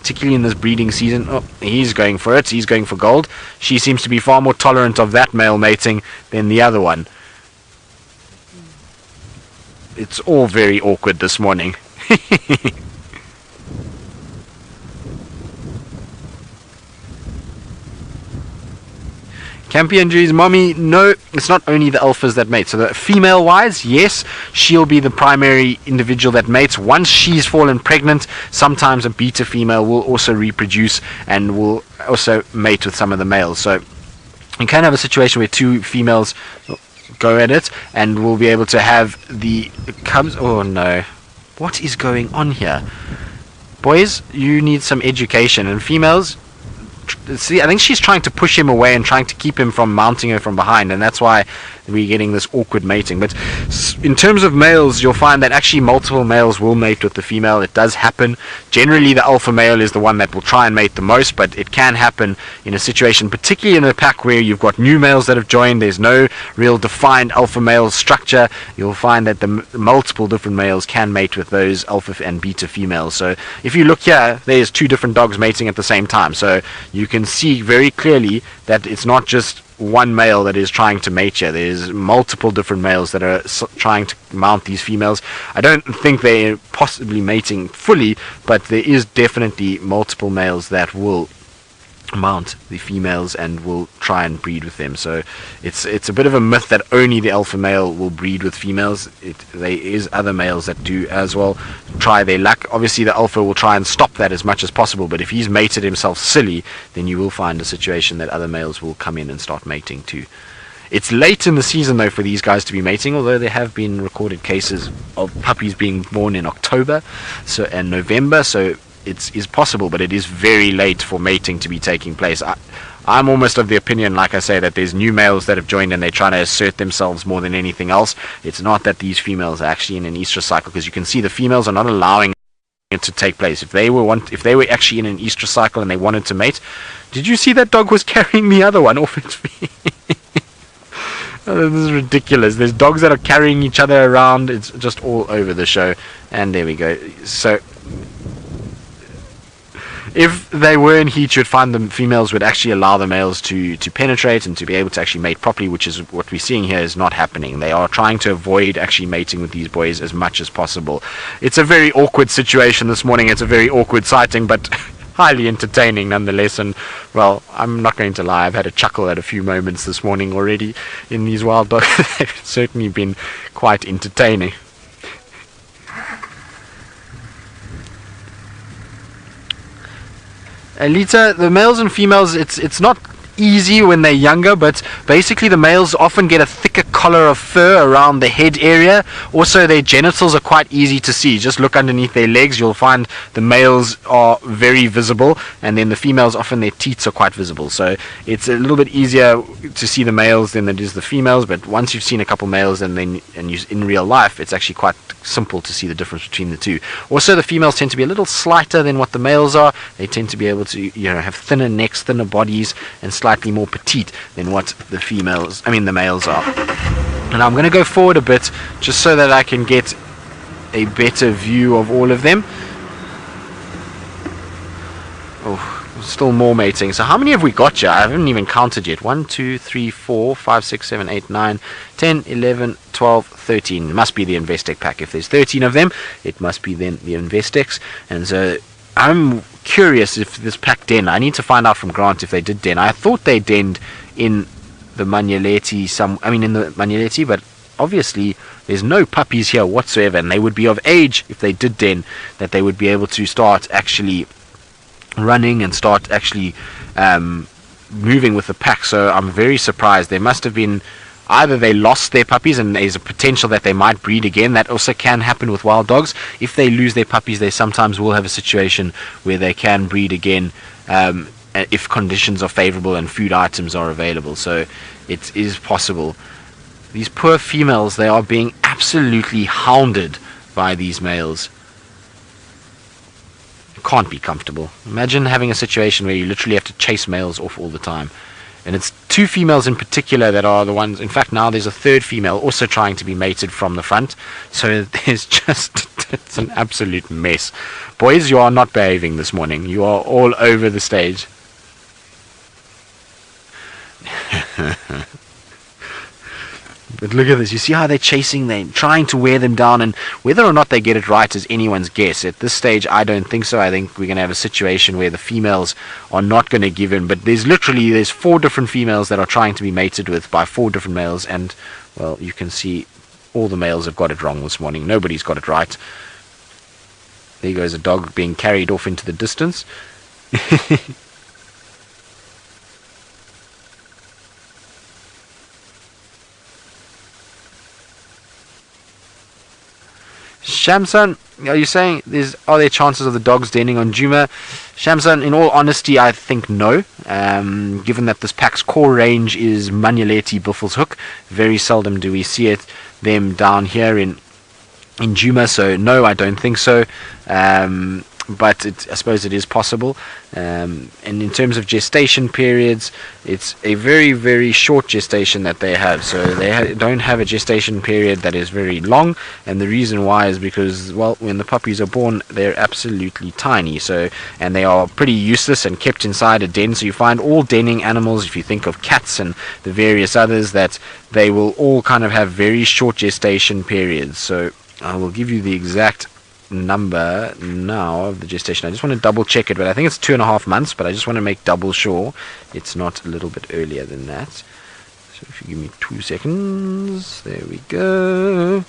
particularly in this breeding season. Oh, he's going for it. He's going for gold. She seems to be far more tolerant of that male mating than the other one. It's all very awkward this morning. Campy and Jui's mommy, no, it's not only the alphas that mate. So the female wise, yes, she'll be the primary individual that mates. Once she's fallen pregnant, sometimes a beta female will also reproduce and will also mate with some of the males. So you can have a situation where two females go at it and we'll be able to have the cubs. Oh no, what is going on here? Boys, you need some education, and females, see, I think she's trying to push him away and trying to keep him from mounting her from behind, and that's why we're getting this awkward mating. But in terms of males, you'll find that actually multiple males will mate with the female. It does happen. Generally, the alpha male is the one that will try and mate the most, but it can happen in a situation, particularly in a pack where you've got new males that have joined. There's no real defined alpha male structure. You'll find that the multiple different males can mate with those alpha and beta females. So if you look here, there's two different dogs mating at the same time. So you can see very clearly that it's not just one male that is trying to mate here. There's multiple different males that are trying to mount these females. I don't think they're possibly mating fully, but there is definitely multiple males that will mount the females and will try and breed with them. So it's a bit of a myth that only the alpha male will breed with females. There is other males that do as well try their luck. Obviously the alpha will try and stop that as much as possible, but if he's mated himself silly, then you will find a situation that other males will come in and start mating too. It's late in the season though for these guys to be mating, although there have been recorded cases of puppies being born in October and November, so it is possible, but it is very late for mating to be taking place. I'm almost of the opinion, like I say, that there's new males that have joined and they're trying to assert themselves more than anything else. It's not that these females are actually in an estrus cycle, because you can see the females are not allowing it to take place. If they were actually in an estrus cycle and they wanted to mate, did you see that dog was carrying the other one off its feet? Oh, this is ridiculous. There's dogs that are carrying each other around. It's just all over the show. And there we go. So if they were in heat, you'd find the females would actually allow the males to penetrate and to be able to actually mate properly, which is what we're seeing here is not happening. They are trying to avoid actually mating with these boys as much as possible. It's a very awkward situation this morning. It's a very awkward sighting, but highly entertaining nonetheless. And well, I'm not going to lie, I've had a chuckle at a few moments this morning already in these wild dogs. They've certainly been quite entertaining. Alita, the males and females, it's not easy when they're younger, but basically the males often get a thicker collar of fur around the head area. Also, their genitals are quite easy to see. Just look underneath their legs, you'll find the males are very visible, and then the females, often their teats are quite visible. So it's a little bit easier to see the males than it is the females, but once you've seen a couple males and you in real life, it's actually quite simple to see the difference between the two. Also, the females tend to be a little slighter than what the males are. They tend to be able to, have thinner necks, thinner bodies, and slightly more petite than what the males are. And I'm going to go forward a bit just so that I can get a better view of all of them. Oh, still more mating. So how many have we got here? I haven't even counted yet. 1, 2, 3, 4, 5, 6, 7, 8, 9, 10, 11, 12, 13. It must be the Investec pack. If there's 13 of them, it must be then the Investecs. And so I'm curious if this pack den, I need to find out from Grant if they did den. I thought they denned in the Magnoleti, but obviously there's no puppies here whatsoever, and they would be of age if they did den, that they would be able to start actually running and start actually moving with the pack. So I'm very surprised. There must have been either they lost their puppies and there's a potential that they might breed again. That also can happen with wild dogs. If they lose their puppies, they sometimes will have a situation where they can breed again if conditions are favorable and food items are available. So it is possible. These poor females, they are being absolutely hounded by these males. It can't be comfortable. Imagine having a situation where you literally have to chase males off all the time. And it's two females in particular that are the ones. In fact, now there's a third female also trying to be mated from the front. So there's just, it's an absolute mess. Boys, you are not behaving this morning. You are all over the stage. But look at this. You see how they're chasing them, trying to wear them down, and whether or not they get it right is anyone's guess. At this stage, I don't think so. I think we're going to have a situation where the females are not going to give in. But there's 4 different females that are trying to be mated with by 4 different males, and, well, you can see all the males have got it wrong this morning. Nobody's got it right. There goes a dog being carried off into the distance. Shamsan, are you saying are there chances of the dogs denning on Djuma? Shamsan, in all honesty, I think no. Given that this pack's core range is Manuleti, Buffels Hook, very seldom do we see them down here in Djuma, so no, I don't think so. But I suppose it is possible. And in terms of gestation periods, it's a very, very short gestation that they have. So they don't have a gestation period that is very long. And the reason why is because, well, when the puppies are born, they're absolutely tiny. And they are pretty useless and kept inside a den. So you find all denning animals, if you think of cats and the various others, that they will all kind of have very short gestation periods. So I will give you the exact number now of the gestation. I just want to double check it, but I think it's 2.5 months, but I just want to make double sure it's not a little bit earlier than that. So if you give me 2 seconds, there we go.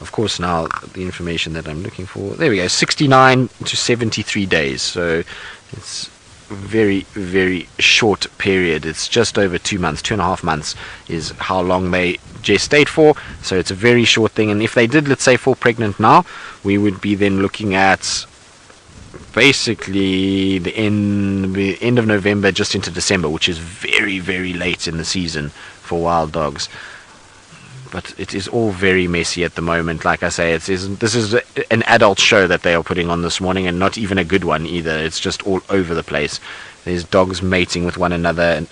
Of course, now the information that I'm looking for, there we go, 69 to 73 days. So it's very, very short period. It's just over 2 months. 2.5 months is how long they gestate for, so it's a very short thing. And if they did, let's say, fall pregnant now, we would be then looking at basically the end of November just into December, which is very, very late in the season for wild dogs. But it is all very messy at the moment. Like I say, this is an adult show that they are putting on this morning, and not even a good one either. It's just all over the place. There's dogs mating with one another. And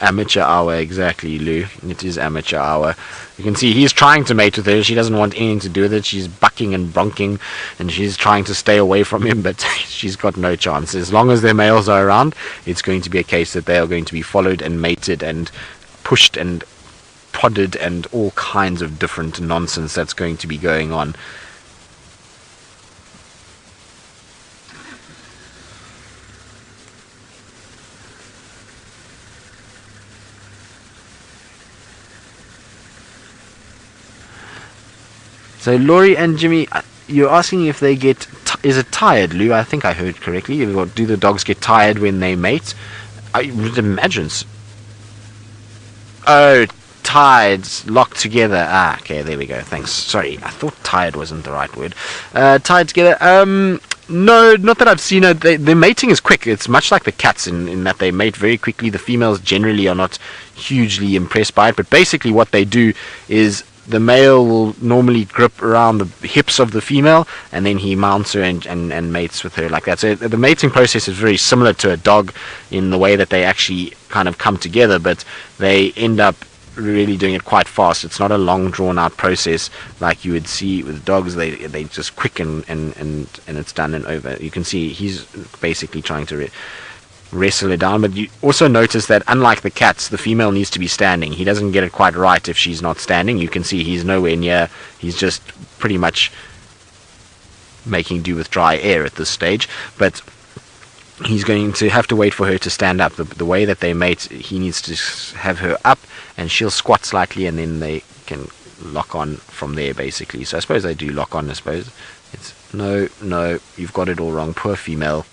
amateur hour, exactly, Lou. It is amateur hour. You can see he's trying to mate with her. She doesn't want anything to do with it. She's bucking and bronking, and she's trying to stay away from him, but she's got no chance. As long as their males are around, it's going to be a case that they are going to be followed and mated and pushed and prodded and all kinds of different nonsense that's going to be going on. So Laurie and Jimmy, you're asking if they get is it tired, Lou? I think I heard correctly. Or do the dogs get tired when they mate? I would imagine. Oh, tides locked together. Ah, okay, there we go. Thanks. Sorry, I thought tired wasn't the right word. Tied together. No, not that I've seen it. The mating is quick. It's much like the cats in that they mate very quickly. The females generally are not hugely impressed by it, but basically what they do is the male will normally grip around the hips of the female, and then he mounts her and mates with her like that. So the mating process is very similar to a dog in the way that they actually kind of come together, but they end up really doing it quite fast. It's not a long drawn out process like you would see with dogs. They just quick and it's done and over. You can see he's basically trying to wrestle her down, but you also notice that unlike the cats, the female needs to be standing. He doesn't get it quite right if she's not standing. You can see he's nowhere near. He's just pretty much making do with dry air at this stage, but he's going to have to wait for her to stand up. The way that they mate, he needs to have her up and she'll squat slightly, and then they can lock on from there basically. So I suppose they do lock on. I suppose it's no, you've got it all wrong. Poor female.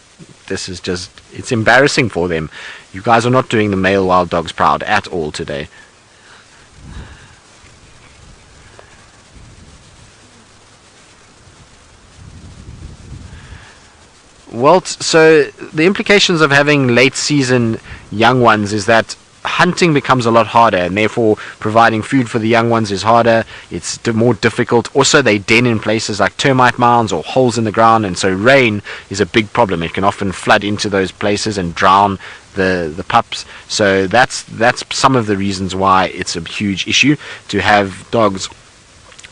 This is just, it's embarrassing for them. You guys are not doing the male wild dogs proud at all today. Walt, so the implications of having late season young ones is that hunting becomes a lot harder, and therefore providing food for the young ones is harder. It's more difficult. Also, they den in places like termite mounds or holes in the ground, and so rain is a big problem. It can often flood into those places and drown the pups. So that's some of the reasons why it's a huge issue to have dogs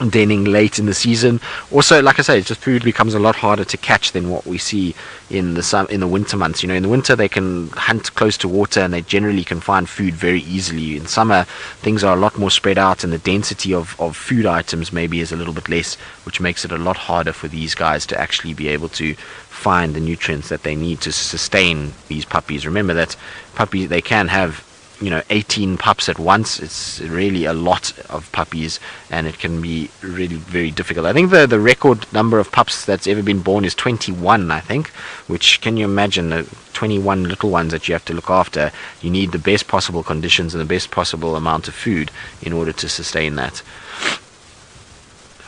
denning late in the season. Also, like I say, just food becomes a lot harder to catch than what we see in the winter months. In the winter they can hunt close to water, and they generally can find food very easily. In summer, things are a lot more spread out, and the density of food items maybe is a little bit less, which makes it a lot harder for these guys to actually be able to find the nutrients that they need to sustain these puppies. Remember that puppies, they can have 18 pups at once. It's really a lot of puppies, and it can be really very difficult. I think the record number of pups that's ever been born is 21, I think, which, can you imagine, 21 little ones that you have to look after? You need the best possible conditions and the best possible amount of food in order to sustain that.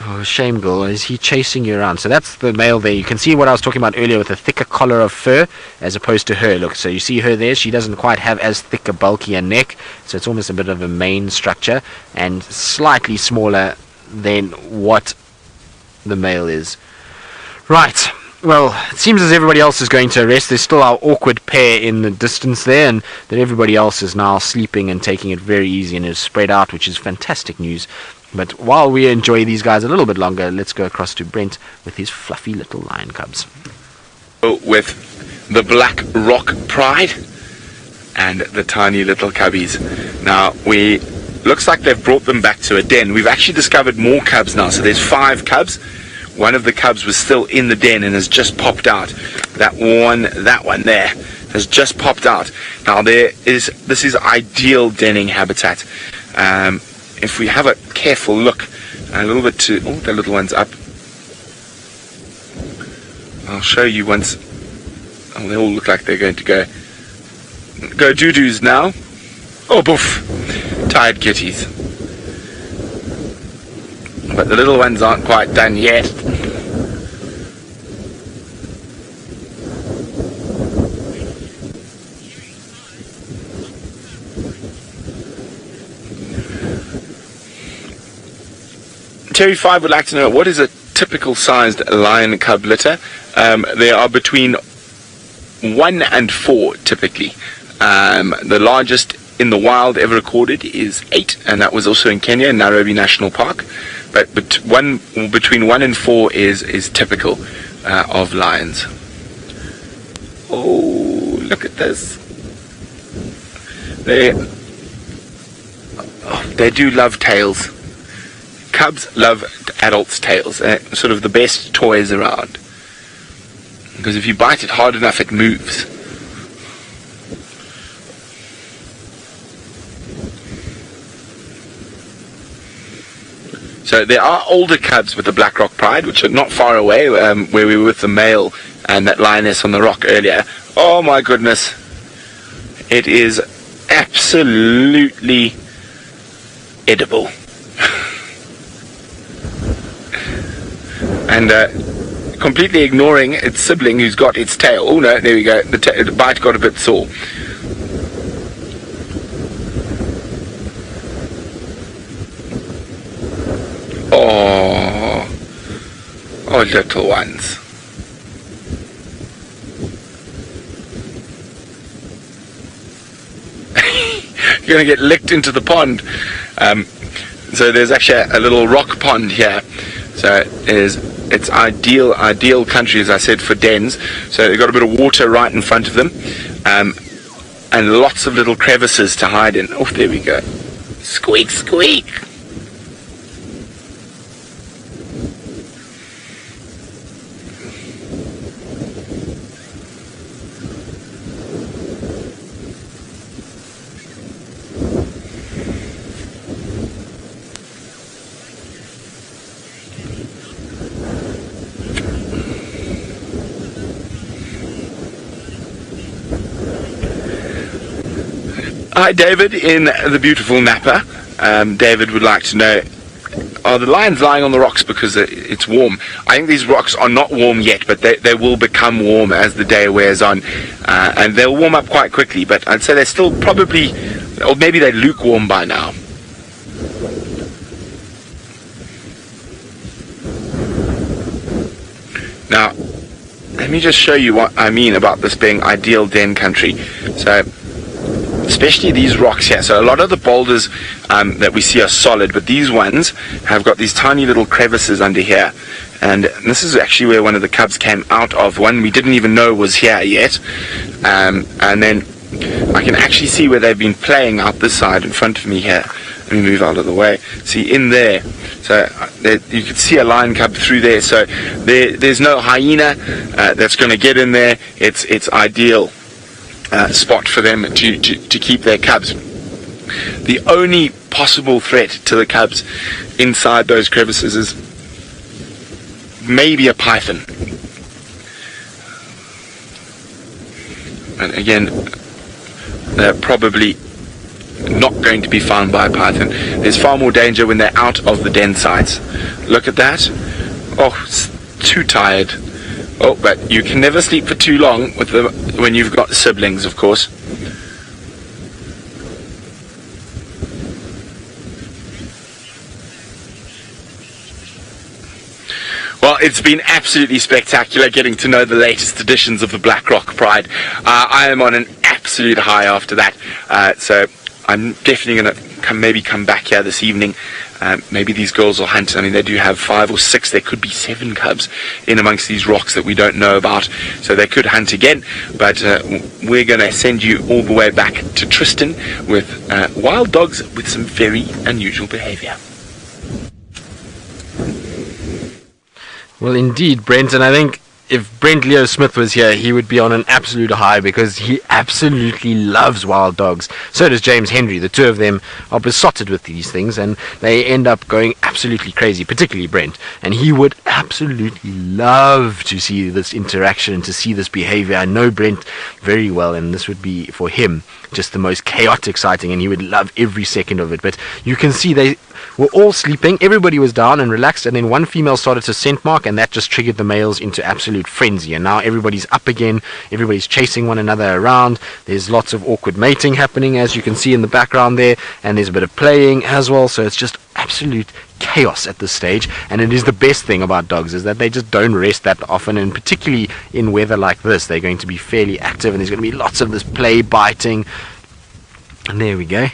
Oh, shame, girl. Is he chasing you around? So that's the male there. You can see what I was talking about earlier with a thicker collar of fur as opposed to her. Look, so you see her there. She doesn't quite have as thick a, bulky a neck. So it's almost a bit of a mane structure and slightly smaller than what the male is. Right. Well, it seems as everybody else is going to rest. There's still our awkward pair in the distance there, and that everybody else is now sleeping and taking it very easy and is spread out, which is fantastic news. But while we enjoy these guys a little bit longer, let's go across to Brent with his fluffy little lion cubs. With the Black Rock Pride and the tiny little cubbies. Now, looks like they've brought them back to a den. We've actually discovered more cubs now. So there's 5 cubs. One of the cubs was still in the den and has just popped out. That one there has just popped out. Now, this is ideal denning habitat. If we have a careful look a little bit to the little one's up. I'll show you once. Oh, they all look like they're going to go doo-doos now. Oh, boof. Tired kitties. But the little ones aren't quite done yet. Cherry 5 would like to know, what is a typical sized lion cub litter? They are between 1 and 4 typically. The largest in the wild ever recorded is 8, and that was also in Kenya, in Nairobi National Park. But between 1 and 4 is typical of lions. Oh, look at this. They do love tails. Cubs love adults' tails. Sort of the best toys around. Because if you bite it hard enough, it moves. So there are older cubs with the Black Rock Pride, which are not far away, where we were with the male and that lioness on the rock earlier. Oh my goodness. It is absolutely edible. And completely ignoring its sibling who's got its tail. Oh no, there we go. The bite got a bit sore. Oh, little ones. You're going to get licked into the pond. So there's actually a little rock pond here. So it's ideal country, as I said, for dens. So they've got a bit of water right in front of them, and lots of little crevices to hide in. Oh, there we go. Squeak, squeak. Hi David in the beautiful Napa. David would like to know, are the lions lying on the rocks because it's warm? I think these rocks are not warm yet, but they will become warm as the day wears on, and they'll warm up quite quickly, but I'd say they're still probably Or maybe they're lukewarm by now. Now, let me just show you what I mean about this being ideal den country. So, especially these rocks here. So a lot of the boulders that we see are solid, but these ones have got these tiny little crevices under here. And this is actually where one of the cubs came out of, one we didn't even know was here yet. And then I can actually see where they've been playing out this side in front of me here. Let me move out of the way. See, in there. So you can see a lion cub through there. So there's no hyena that's going to get in there. It's ideal spot for them to keep their cubs. The only possible threat to the cubs inside those crevices is maybe a python. And again, they're probably not going to be found by a python. There's far more danger when they're out of the den sites. Look at that. Oh, it's too tired. Oh, but you can never sleep for too long when you've got siblings, of course. Well, it's been absolutely spectacular getting to know the latest editions of the Black Rock Pride. I am on an absolute high after that. So I'm definitely going to come back here this evening. Maybe these girls will hunt. I mean, they do have 5 or 6, there could be 7 cubs in amongst these rocks that we don't know about, so they could hunt again. But we're going to send you all the way back to Tristan with wild dogs with some very unusual behavior. Well, indeed, Brent, and I think if Brent Leo Smith was here, he would be on an absolute high because he absolutely loves wild dogs. So does James Henry. The two of them are besotted with these things, and they end up going absolutely crazy, particularly Brent. And he would absolutely love to see this interaction and to see this behavior. I know Brent very well, and this would be, for him, just the most chaotic sighting, and he would love every second of it. But you can see they were all sleeping, everybody was down and relaxed, and then one female started to scent mark, and that just triggered the males into absolute frenzy. And now everybody's up again, everybody's chasing one another around. There's lots of awkward mating happening, as you can see in the background there, and there's a bit of playing as well. So it's just absolute chaos at this stage, and it is the best thing about dogs, is that they just don't rest that often, and particularly in weather like this, they're going to be fairly active, and there's going to be lots of this play, biting. And there we go.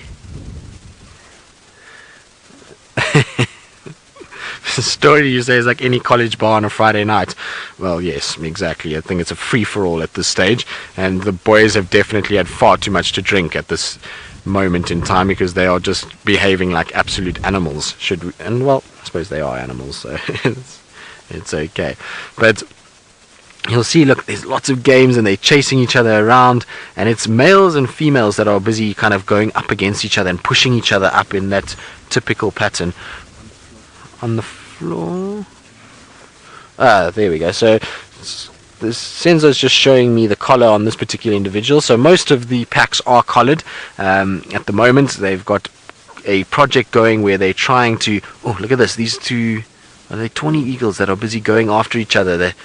The story you say is like any college bar on a Friday night. Well, yes, exactly. I think it's a free-for-all at this stage, and the boys have definitely had far too much to drink at this moment in time, because they are just behaving like absolute animals. And well, I suppose they are animals, so it's okay. But you'll see, look, there's lots of games, and they're chasing each other around, and it's males and females that are busy kind of going up against each other and pushing each other up in that typical pattern. On the floor. There we go. So this sensor's just showing me the collar on this particular individual. So most of the packs are collared at the moment. They've got a project going where they're trying to, oh, look at this, these two, are they tawny eagles that are busy going after each other? They're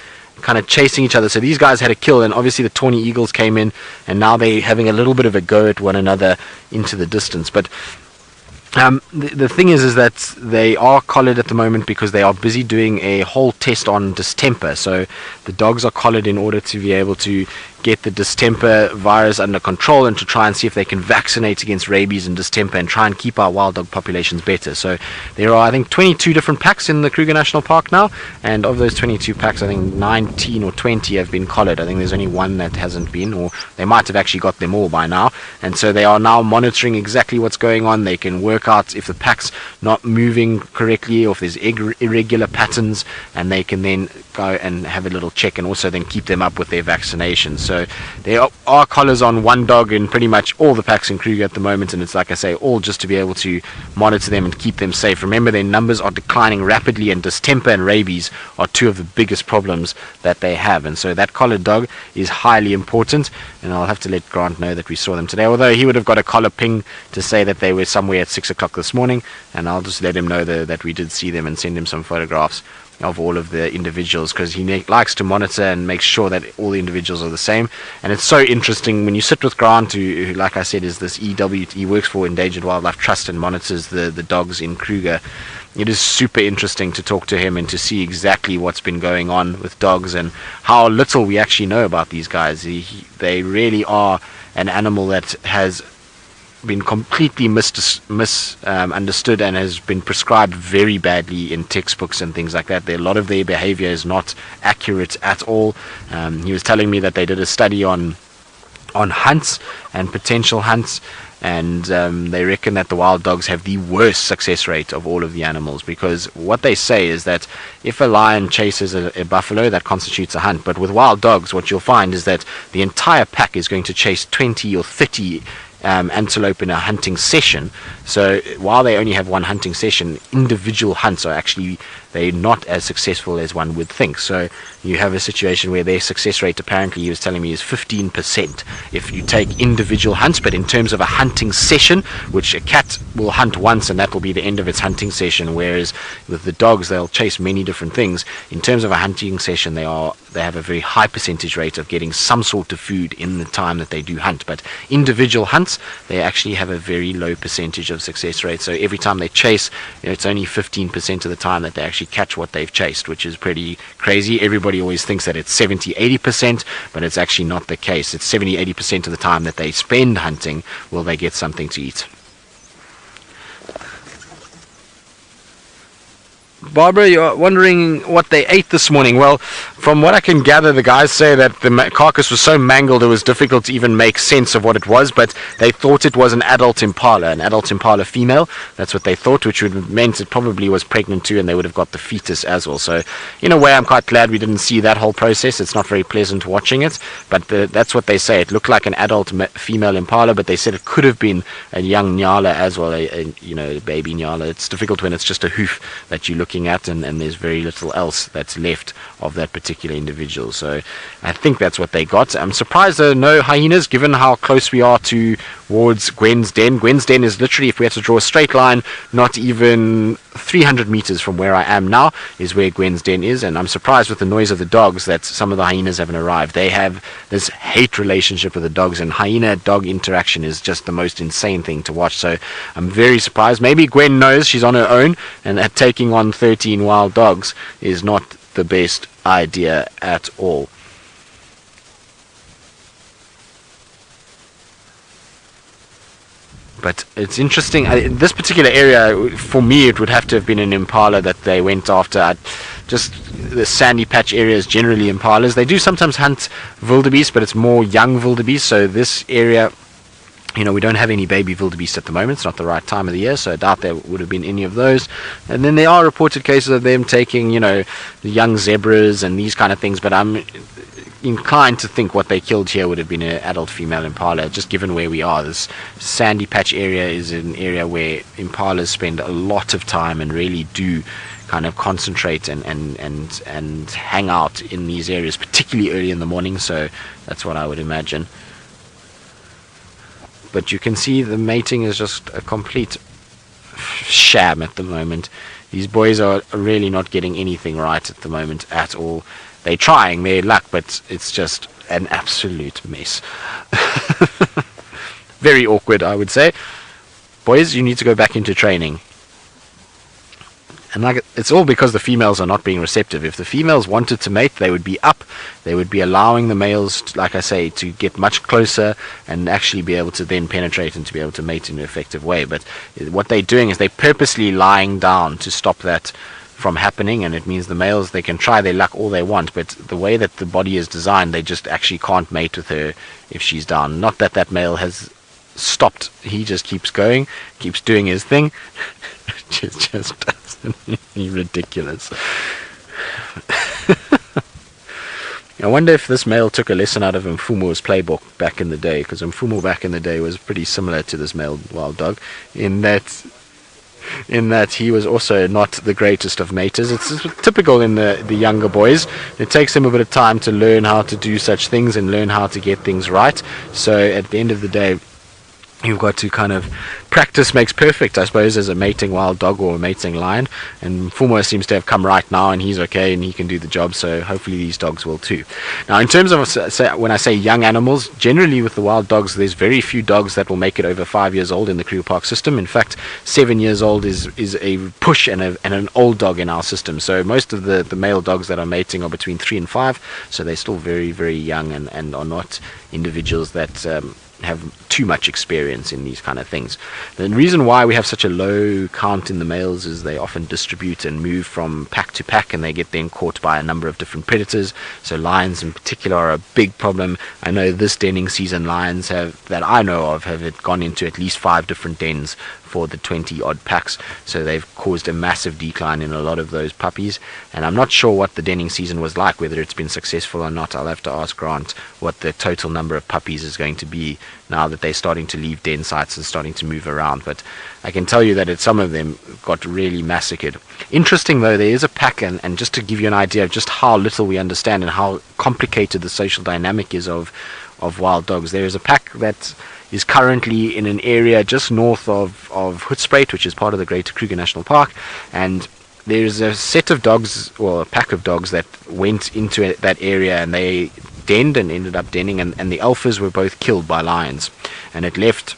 kind of chasing each other. So these guys had a kill, and obviously the tawny eagles came in, and now they're having a little bit of a go at one another into the distance. But the thing is that they are collared at the moment because they are busy doing a whole test on distemper. So the dogs are collared in order to be able to get the distemper virus under control, and to try and see if they can vaccinate against rabies and distemper and try and keep our wild dog populations better. So there are, I think, 22 different packs in the Kruger National Park now, and of those 22 packs, I think 19 or 20 have been collared. I think there's only one that hasn't been, or they might have actually got them all by now. And so they are now monitoring exactly what's going on. They can work out if the pack's not moving correctly, or if there's irregular patterns, and they can then go and have a little check, and also then keep them up with their vaccinations. So there are collars on one dog in pretty much all the packs in Kruger at the moment, and it's, like I say, all just to be able to monitor them and keep them safe. Remember, their numbers are declining rapidly, and distemper and rabies are two of the biggest problems that they have. And so that collared dog is highly important, and I'll have to let Grant know that we saw them today, although he would have got a collar ping to say that they were somewhere at 6 o'clock this morning, and I'll just let him know that we did see them and send him some photographs of all of the individuals, because he likes to monitor and make sure that all the individuals are the same. And it's so interesting when you sit with Grant, who like I said is this he works for Endangered Wildlife Trust and monitors the dogs in Kruger. It is super interesting to talk to him and to see exactly what's been going on with dogs and how little we actually know about these guys. They really are an animal that has been completely misunderstood and has been prescribed very badly in textbooks and things like that. A lot of their behavior is not accurate at all. He was telling me that they did a study on hunts and potential hunts, and they reckon that the wild dogs have the worst success rate of all of the animals, because what they say is that if a lion chases a buffalo, that constitutes a hunt. But with wild dogs, what you'll find is that the entire pack is going to chase 20 or 30 antelope in a hunting session. So while they only have one hunting session, individual hunts are actually, they're not as successful as one would think. So you have a situation where their success rate, apparently he was telling me, is 15% if you take individual hunts. But in terms of a hunting session, which a cat will hunt once and that will be the end of its hunting session, whereas with the dogs they'll chase many different things. In terms of a hunting session, they have a very high percentage rate of getting some sort of food in the time that they do hunt. But individual hunts, they actually have a very low percentage of success rate. So every time they chase, it's only 15% of the time that they actually catch what they've chased, which is pretty crazy. Everybody always thinks that it's 70-80%, but it's actually not the case. It's 70-80% of the time that they spend hunting will they get something to eat. Barbara, you're wondering what they ate this morning. Well, from what I can gather, the guys say that the carcass was so mangled it was difficult to even make sense of what it was, but they thought it was an adult impala female. That's what they thought, which would have meant it probably was pregnant too, and they would have got the fetus as well. So in a way, I'm quite glad we didn't see that whole process. It's not very pleasant watching it, but that's what they say. It looked like an adult female impala, but they said it could have been a young nyala as well, a baby nyala. It's difficult when it's just a hoof that you're looking at, and there's very little else that's left of that particular individual. So I think that's what they got. I'm surprised there are no hyenas, given how close we are towards Gwen's den. Gwen's den is literally, if we had to draw a straight line, not even 300 meters from where I am now is where Gwen's den is. And I'm surprised with the noise of the dogs that some of the hyenas haven't arrived. They have this hate relationship with the dogs, and hyena-dog interaction is just the most insane thing to watch. So I'm very surprised. Maybe Gwen knows she's on her own, and that taking on 13 wild dogs is not the best idea at all. But it's interesting. This particular area, for me, it would have to have been an impala that they went after. Just the sandy patch areas, generally impalas. They do sometimes hunt wildebeest, but it's more young wildebeest. So this area, we don't have any baby wildebeest at the moment. It's not the right time of the year, so I doubt there would have been any of those. And then there are reported cases of them taking, the young zebras and these kind of things. But I'm inclined to think what they killed here would have been an adult female impala, just given where we are. This sandy patch area is an area where impalas spend a lot of time and really do kind of concentrate and hang out in these areas, particularly early in the morning. So that's what I would imagine. But you can see the mating is just a complete sham at the moment. These boys are really not getting anything right at the moment at all. They're trying their luck, but it's just an absolute mess. Very awkward, I would say. Boys, you need to go back into training. And it's all because the females are not being receptive. If the females wanted to mate, they would be up. They would be allowing the males, like I say, to get much closer and actually be able to then penetrate and to be able to mate in an effective way. But what they're doing is they're purposely lying down to stop that from happening, and it means the males, they can try their luck all they want, but the way that the body is designed, they just actually can't mate with her if she's down. Not that that male has stopped, he just keeps going, keeps doing his thing. It's just absolutely ridiculous. I wonder if this male took a lesson out of Mfumo's playbook back in the day, because Mfumo back in the day was pretty similar to this male wild dog in that he was also not the greatest of maters. It's typical in the younger boys. It takes them a bit of time to learn how to do such things and learn how to get things right. So at the end of the day, you've got to kind of practice makes perfect, I suppose, as a mating wild dog or a mating lion. And Fumo seems to have come right now, and he's okay, and he can do the job. So hopefully these dogs will too. Now, in terms of when I say young animals, generally with the wild dogs, there's very few dogs that will make it over 5 years old in the Kruger Park system. In fact, 7 years old is a push and an old dog in our system. So most of the male dogs that are mating are between 3 and 5. So they're still very, very young and are not individuals that have too much experience in these kind of things. The reason why we have such a low count in the males is they often distribute and move from pack to pack, and they get then caught by a number of different predators. So lions in particular are a big problem. I know this denning season lions that I know of have gone into at least 5 different dens for the 20 odd packs, so they've caused a massive decline in a lot of those puppies. And I'm not sure what the denning season was like, whether it's been successful or not. I'll have to ask Grant what the total number of puppies is going to be now that they're starting to leave den sites and starting to move around. But I can tell you that some of them got really massacred. Interesting though, there is a pack, and just to give you an idea of just how little we understand and how complicated the social dynamic is of wild dogs, there is a pack that is currently in an area just north of Hoedspruit, which is part of the Greater Kruger National Park, and there's a set of dogs, or a pack of dogs, that went into that area, and they denned and ended up denning, and the alphas were both killed by lions, and it left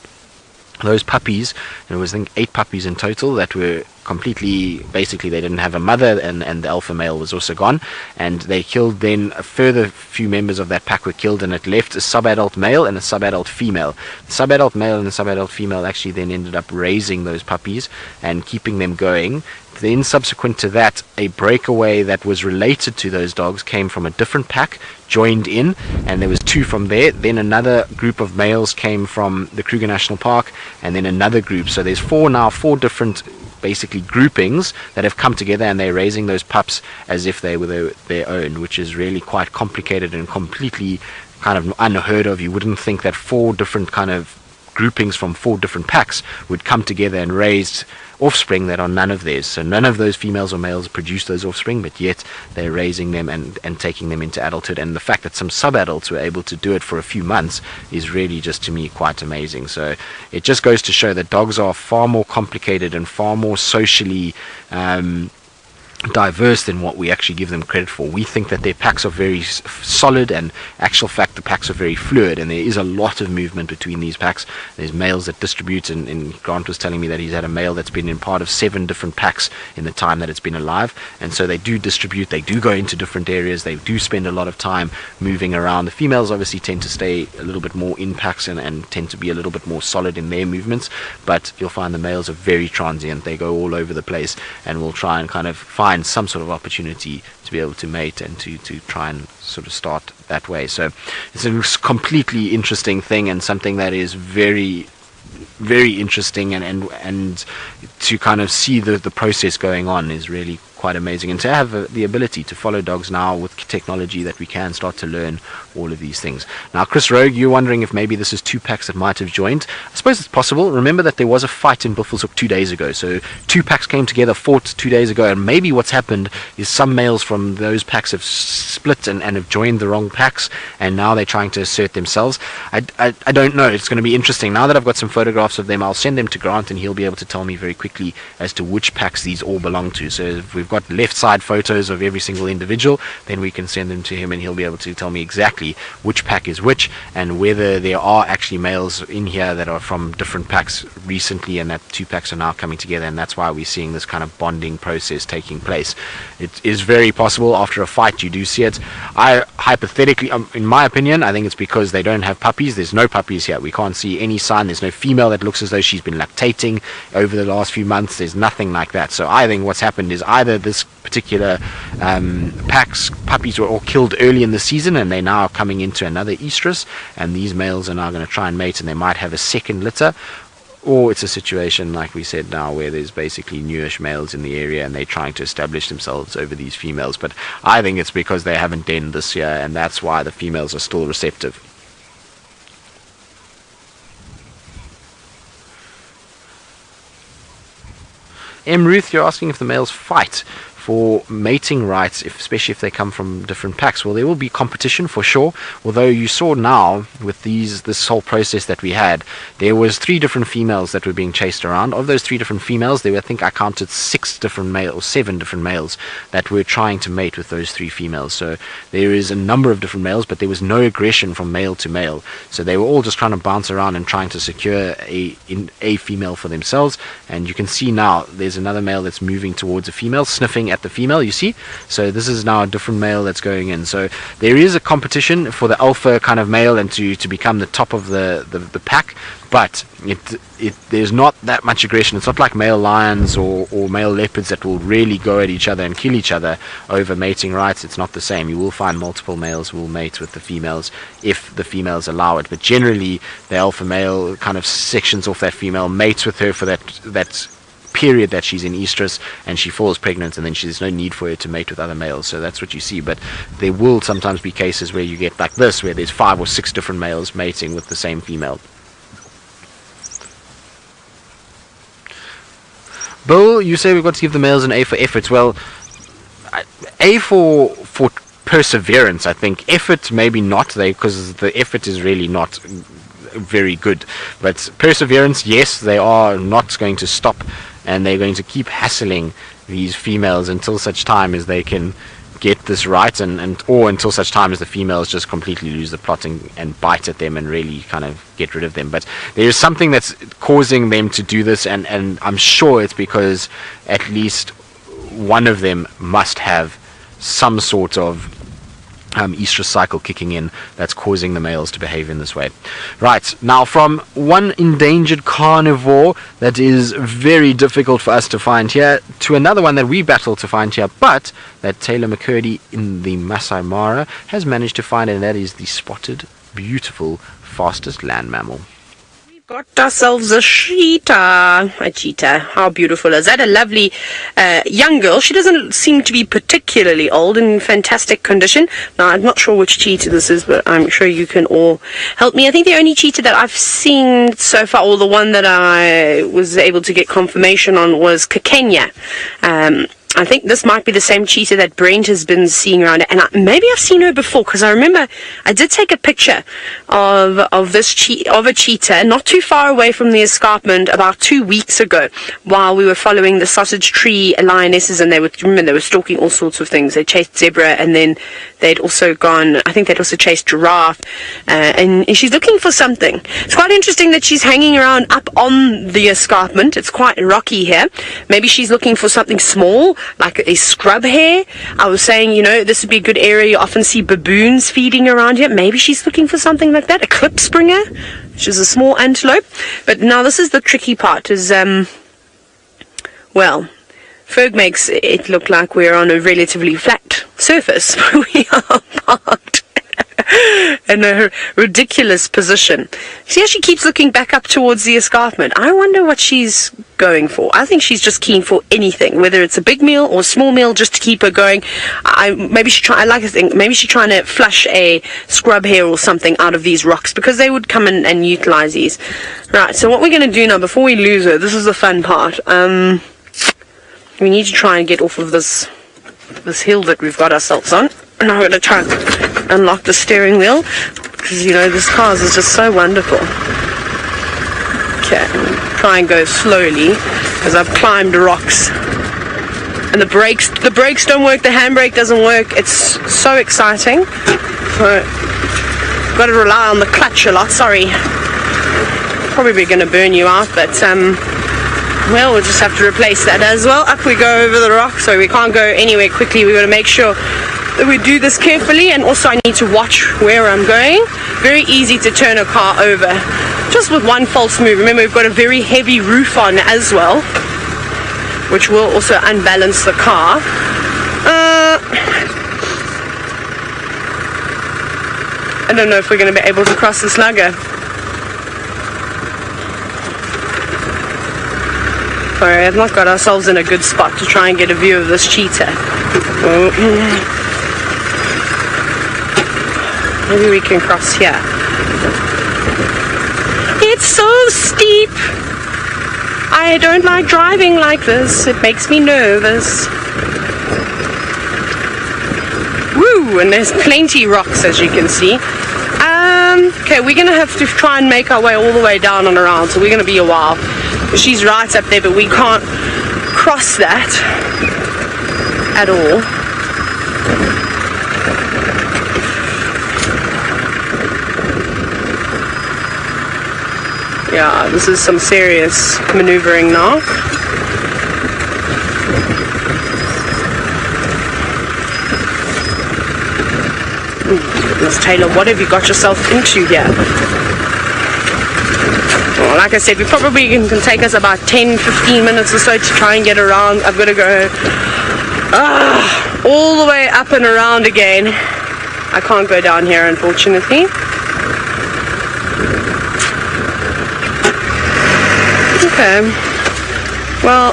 those puppies, and it was I think 8 puppies in total that were completely, basically they didn't have a mother, and the alpha male was also gone, and they killed then a further few members of that pack were killed, and it left a subadult male and a subadult female. The subadult male and the subadult female actually then ended up raising those puppies and keeping them going. Then subsequent to that, a breakaway that was related to those dogs came from a different pack, joined in, and there was 2 from there. Then another group of males came from the Kruger National Park, and then another group. So there's 4 different basically groupings that have come together, and they're raising those pups as if they were their own, which is really quite complicated and completely kind of unheard of. You wouldn't think that 4 different kind of groupings from 4 different packs would come together and raise offspring that are none of theirs. So none of those females or males produce those offspring, but yet they're raising them and taking them into adulthood. And the fact that some subadults were able to do it for a few months is really just, to me, quite amazing. So it just goes to show that dogs are far more complicated and far more socially diverse than what we actually give them credit for. We think that their packs are very solid, and actual fact the packs are very fluid, and there is a lot of movement between these packs. There's males that distribute, and Grant was telling me that he's had a male that's been in part of 7 different packs in the time that it's been alive, and so they do distribute, they do go into different areas, they do spend a lot of time moving around. The females obviously tend to stay a little bit more in packs and tend to be a little bit more solid in their movements, but you'll find the males are very transient. They go all over the place and will try and kind of find some sort of opportunity to be able to mate and to try and sort of start that way. So it's a completely interesting thing, and something that is very, very interesting, and to kind of see the process going on is really quite amazing. And to have the ability to follow dogs now with technology, that we can start to learn all of these things. Now, Chris Rogue, you're wondering if maybe this is 2 packs that might have joined. I suppose it's possible. Remember that there was a fight in Buffelshoek 2 days ago, so 2 packs came together, fought 2 days ago, and maybe what's happened is some males from those packs have split and have joined the wrong packs, and now they're trying to assert themselves. I don't know. It's going to be interesting. Now that I've got some photographs of them, I'll send them to Grant, and he'll be able to tell me very quickly as to which packs these all belong to. So if we've got left side photos of every single individual, then we can send them to him, and he'll be able to tell me exactly which pack is which, and whether there are actually males in here that are from different packs recently, and that 2 packs are now coming together, and that's why we're seeing this kind of bonding process taking place. It is very possible after a fight you do see it. I hypothetically, in my opinion, I think it's because they don't have puppies. There's no puppies here. We can't see any sign. There's no female that looks as though she's been lactating over the last few months. There's nothing like that. So I think what's happened is either this particular puppies were all killed early in the season, and they're now coming into another estrus, and these males are now going to try and mate, and they might have a second litter, or it's a situation like we said now where there's basically newish males in the area and they're trying to establish themselves over these females. But I think it's because they haven't denned this year, and that's why the females are still receptive. M. Ruth, you're asking if the males fight for mating rights, especially if they come from different packs? Well, there will be competition for sure, although you saw now with this whole process that we had, there was 3 different females that were being chased around. Of those 3 different females, there were, I think I counted 6 different males or 7 different males that were trying to mate with those 3 females. So there is a number of different males, but there was no aggression from male to male. So they were all just trying to bounce around and trying to secure a female for themselves. And you can see now there's another male that's moving towards a female, sniffing at the female, you see. So this is now a different male that's going in. So there is a competition for the alpha kind of male and to become the top of the pack, but there's not that much aggression. It's not like male lions or male leopards that will really go at each other and kill each other over mating rights. It's not the same. You will find multiple males will mate with the females if the females allow it, but generally the alpha male kind of sections off that female, mates with her for that period that she's in estrus, and she falls pregnant, and then there's no need for her to mate with other males. So that's what you see. But there will sometimes be cases where you get like this, where there's 5 or 6 different males mating with the same female. Bill, you say we've got to give the males an A for effort. Well, A for perseverance, I think. Effort, maybe not, because the effort is really not very good. But perseverance, yes, they are not going to stop, and they're going to keep hassling these females until such time as they can get this right, or until such time as the females just completely lose the plot and bite at them and really kind of get rid of them. But there is something that's causing them to do this, and I'm sure it's because at least one of them must have some sort of estrus cycle kicking in that's causing the males to behave in this way. Right, now from one endangered carnivore that is very difficult for us to find here to another one that we battle to find here, but that Tayla McCurdy in the Masai Mara has managed to find, and that is the spotted, beautiful, fastest land mammal. Got ourselves a cheetah. A cheetah. How beautiful is that? A lovely young girl. She doesn't seem to be particularly old, in fantastic condition. Now, I'm not sure which cheetah this is, but I'm sure you can all help me. I think the only cheetah that I've seen so far, or the one that I was able to get confirmation on, was Kenya. I think this might be the same cheetah that Brent has been seeing around, and maybe I've seen her before, because I remember I did take a picture of a cheetah not too far away from the escarpment about 2 weeks ago, while we were following the sausage tree lionesses, and they were stalking all sorts of things. They chased zebra, and then they'd also chased giraffe, and she's looking for something. It's quite interesting that she's hanging around up on the escarpment. It's quite rocky here. Maybe she's looking for something small, like a scrub hare. I was saying, this would be a good area. You often see baboons feeding around here. Maybe she's looking for something like that. A klipspringer, which is a small antelope. But now this is the tricky part, is, Ferg makes it look like we're on a relatively flat surface. We are parked in a ridiculous position. See how she keeps looking back up towards the escarpment? I wonder what she's going for. I think she's just keen for anything, whether it's a big meal or a small meal, just to keep her going. Maybe she's trying to flush a scrub hare or something out of these rocks, because they would come in and utilize these. Right, so what we're going to do now, before we lose her, this is the fun part. We need to try and get off of this hill that we've got ourselves on. And I'm going to try and unlock the steering wheel, because, this car is just so wonderful. Okay, try and go slowly, as I've climbed rocks. And the brakes don't work, the handbrake doesn't work. It's so exciting. Got to rely on the clutch a lot, sorry. Probably going to burn you out, but well, we'll just have to replace that as well. Up we go over the rock, so we can't go anywhere quickly. We've got to make sure that we do this carefully, and also I need to watch where I'm going. Very easy to turn a car over just with one false move. Remember, we've got a very heavy roof on as well, which will also unbalance the car. I don't know if we're going to be able to cross this lugger. Sorry, I've not got ourselves in a good spot to try and get a view of this cheetah. Maybe we can cross here. It's so steep. I don't like driving like this. It makes me nervous. Ooh, and there's plenty rocks, as you can see. Okay, we're going to have to try and make our way all the way down and around, so we're going to be a while. She's right up there, but we can't cross that at all. Yeah, this is some serious maneuvering now. Goodness, Tayla, what have you got yourself into here? Well, like I said, we probably can take us about 10-15 minutes or so to try and get around. I've got to go all the way up and around again. I can't go down here, unfortunately. Okay. Well,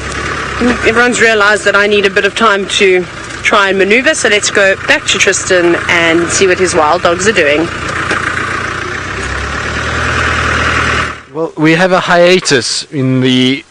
everyone's realized that I need a bit of time to try and maneuver, so let's go back to Tristan and see what his wild dogs are doing. Well, we have a hiatus in the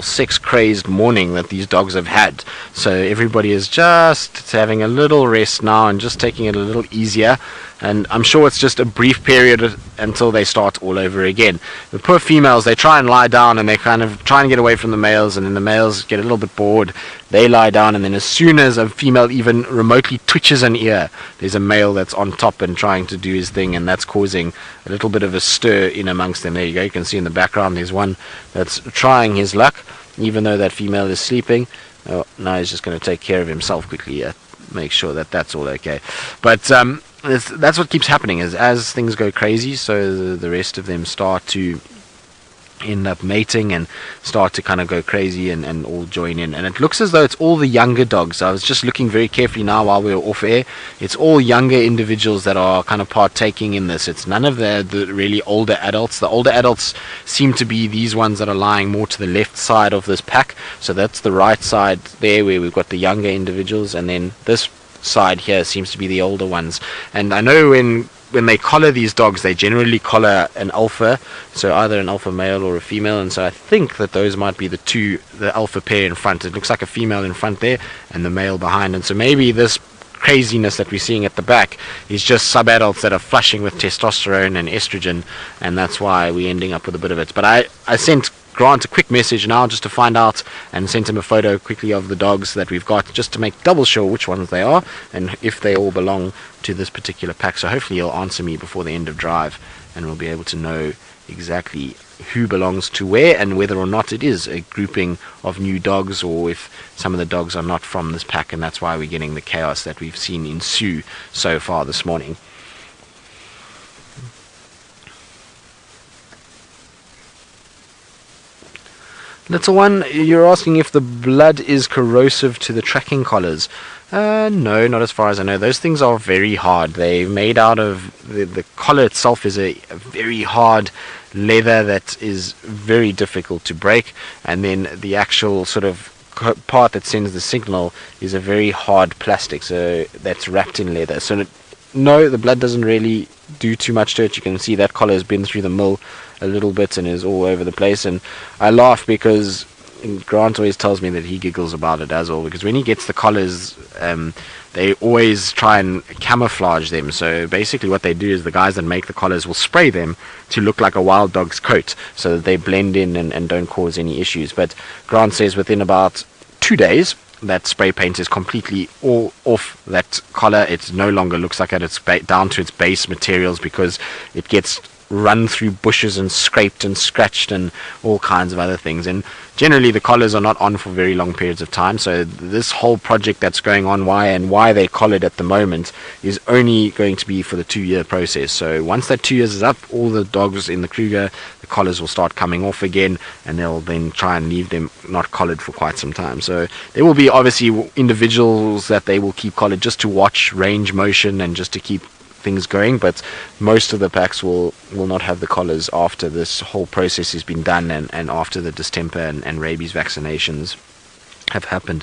sex crazed morning that these dogs have had, so everybody is just having a little rest now and just taking it a little easier, and I'm sure it's just a brief period until they start all over again. The poor females, they try and lie down and they kind of try and get away from the males, and then the males get a little bit bored, they lie down, and then as soon as a female even remotely twitches an ear, there's a male that's on top and trying to do his thing, and that's causing a little bit of a stir in amongst them. There you go, you can see in the background there's one that's trying his luck, even though that female is sleeping. Oh, now he's just going to take care of himself quickly, make sure that that's all okay. But that's what keeps happening, is as things go crazy, so the rest of them start to end up mating and start to kind of go crazy and all join in, and it looks as though it's all the younger dogs. I was just looking very carefully now while we were off air. It's all younger individuals that are kind of partaking in this. It's none of the really older adults. The older adults seem to be these ones that are lying more to the left side of this pack, so that's the right side there where we've got the younger individuals, and then this side here seems to be the older ones. And I know when they collar these dogs, they generally collar an alpha, so either an alpha male or a female, and so I think that those might be the alpha pair in front. It looks like a female in front there and the male behind, and so maybe this craziness that we're seeing at the back is just sub-adults that are flushing with testosterone and estrogen, and that's why we're ending up with a bit of it. But I sent Grant a quick message now just to find out, and sent him a photo quickly of the dogs that we've got, just to make double sure which ones they are and if they all belong to this particular pack. So hopefully he'll answer me before the end of drive, and we'll be able to know exactly who belongs to where and whether or not it is a grouping of new dogs, or if some of the dogs are not from this pack, and that's why we're getting the chaos that we've seen ensue so far this morning. Little one, you're asking if the blood is corrosive to the tracking collars. No, not as far as I know. Those things are very hard. They're made out of, the collar itself is a very hard leather that is very difficult to break, and then the actual sort of part that sends the signal is a very hard plastic, so that's wrapped in leather. So no, the blood doesn't really do too much to it. You can see that collar has been through the mill a little bit and is all over the place, and I laugh because Grant always tells me that he giggles about it as well, because when he gets the collars, they always try and camouflage them. So basically what they do is the guys that make the collars will spray them to look like a wild dog's coat, so that they blend in and don't cause any issues. But Grant says within about 2 days that spray paint is completely all off that collar. It no longer looks like it's down to its base materials, because it gets run through bushes and scraped and scratched and all kinds of other things. And generally the collars are not on for very long periods of time, so this whole project that's going on, why they're collared at the moment, is only going to be for the 2-year process. So once that 2 years is up, all the dogs in the Kruger, the collars will start coming off again, and they'll then try and leave them not collared for quite some time. So there will be obviously individuals that they will keep collared just to watch range motion and just to keep things going, but most of the packs will not have the collars after this whole process has been done, and after the distemper and rabies vaccinations have happened.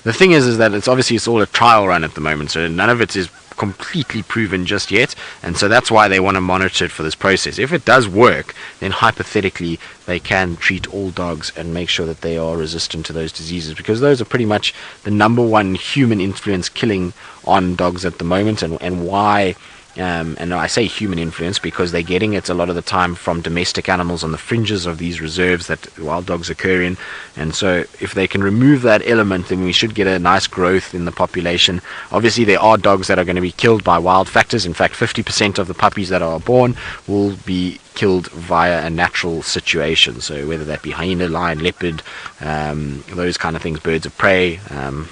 The thing is that it's all a trial run at the moment, so none of it is completely proven just yet, and so that's why they want to monitor it for this process. If it does work, then hypothetically they can treat all dogs and make sure that they are resistant to those diseases, because those are pretty much the number one human influence killing on dogs at the moment, and why. And I say human influence because they're getting it a lot of the time from domestic animals on the fringes of these reserves that wild dogs occur in. And so if they can remove that element, then we should get a nice growth in the population. Obviously, there are dogs that are going to be killed by wild factors. In fact, 50% of the puppies that are born will be killed via a natural situation, so whether that be hyena, lion, leopard, those kind of things, birds of prey.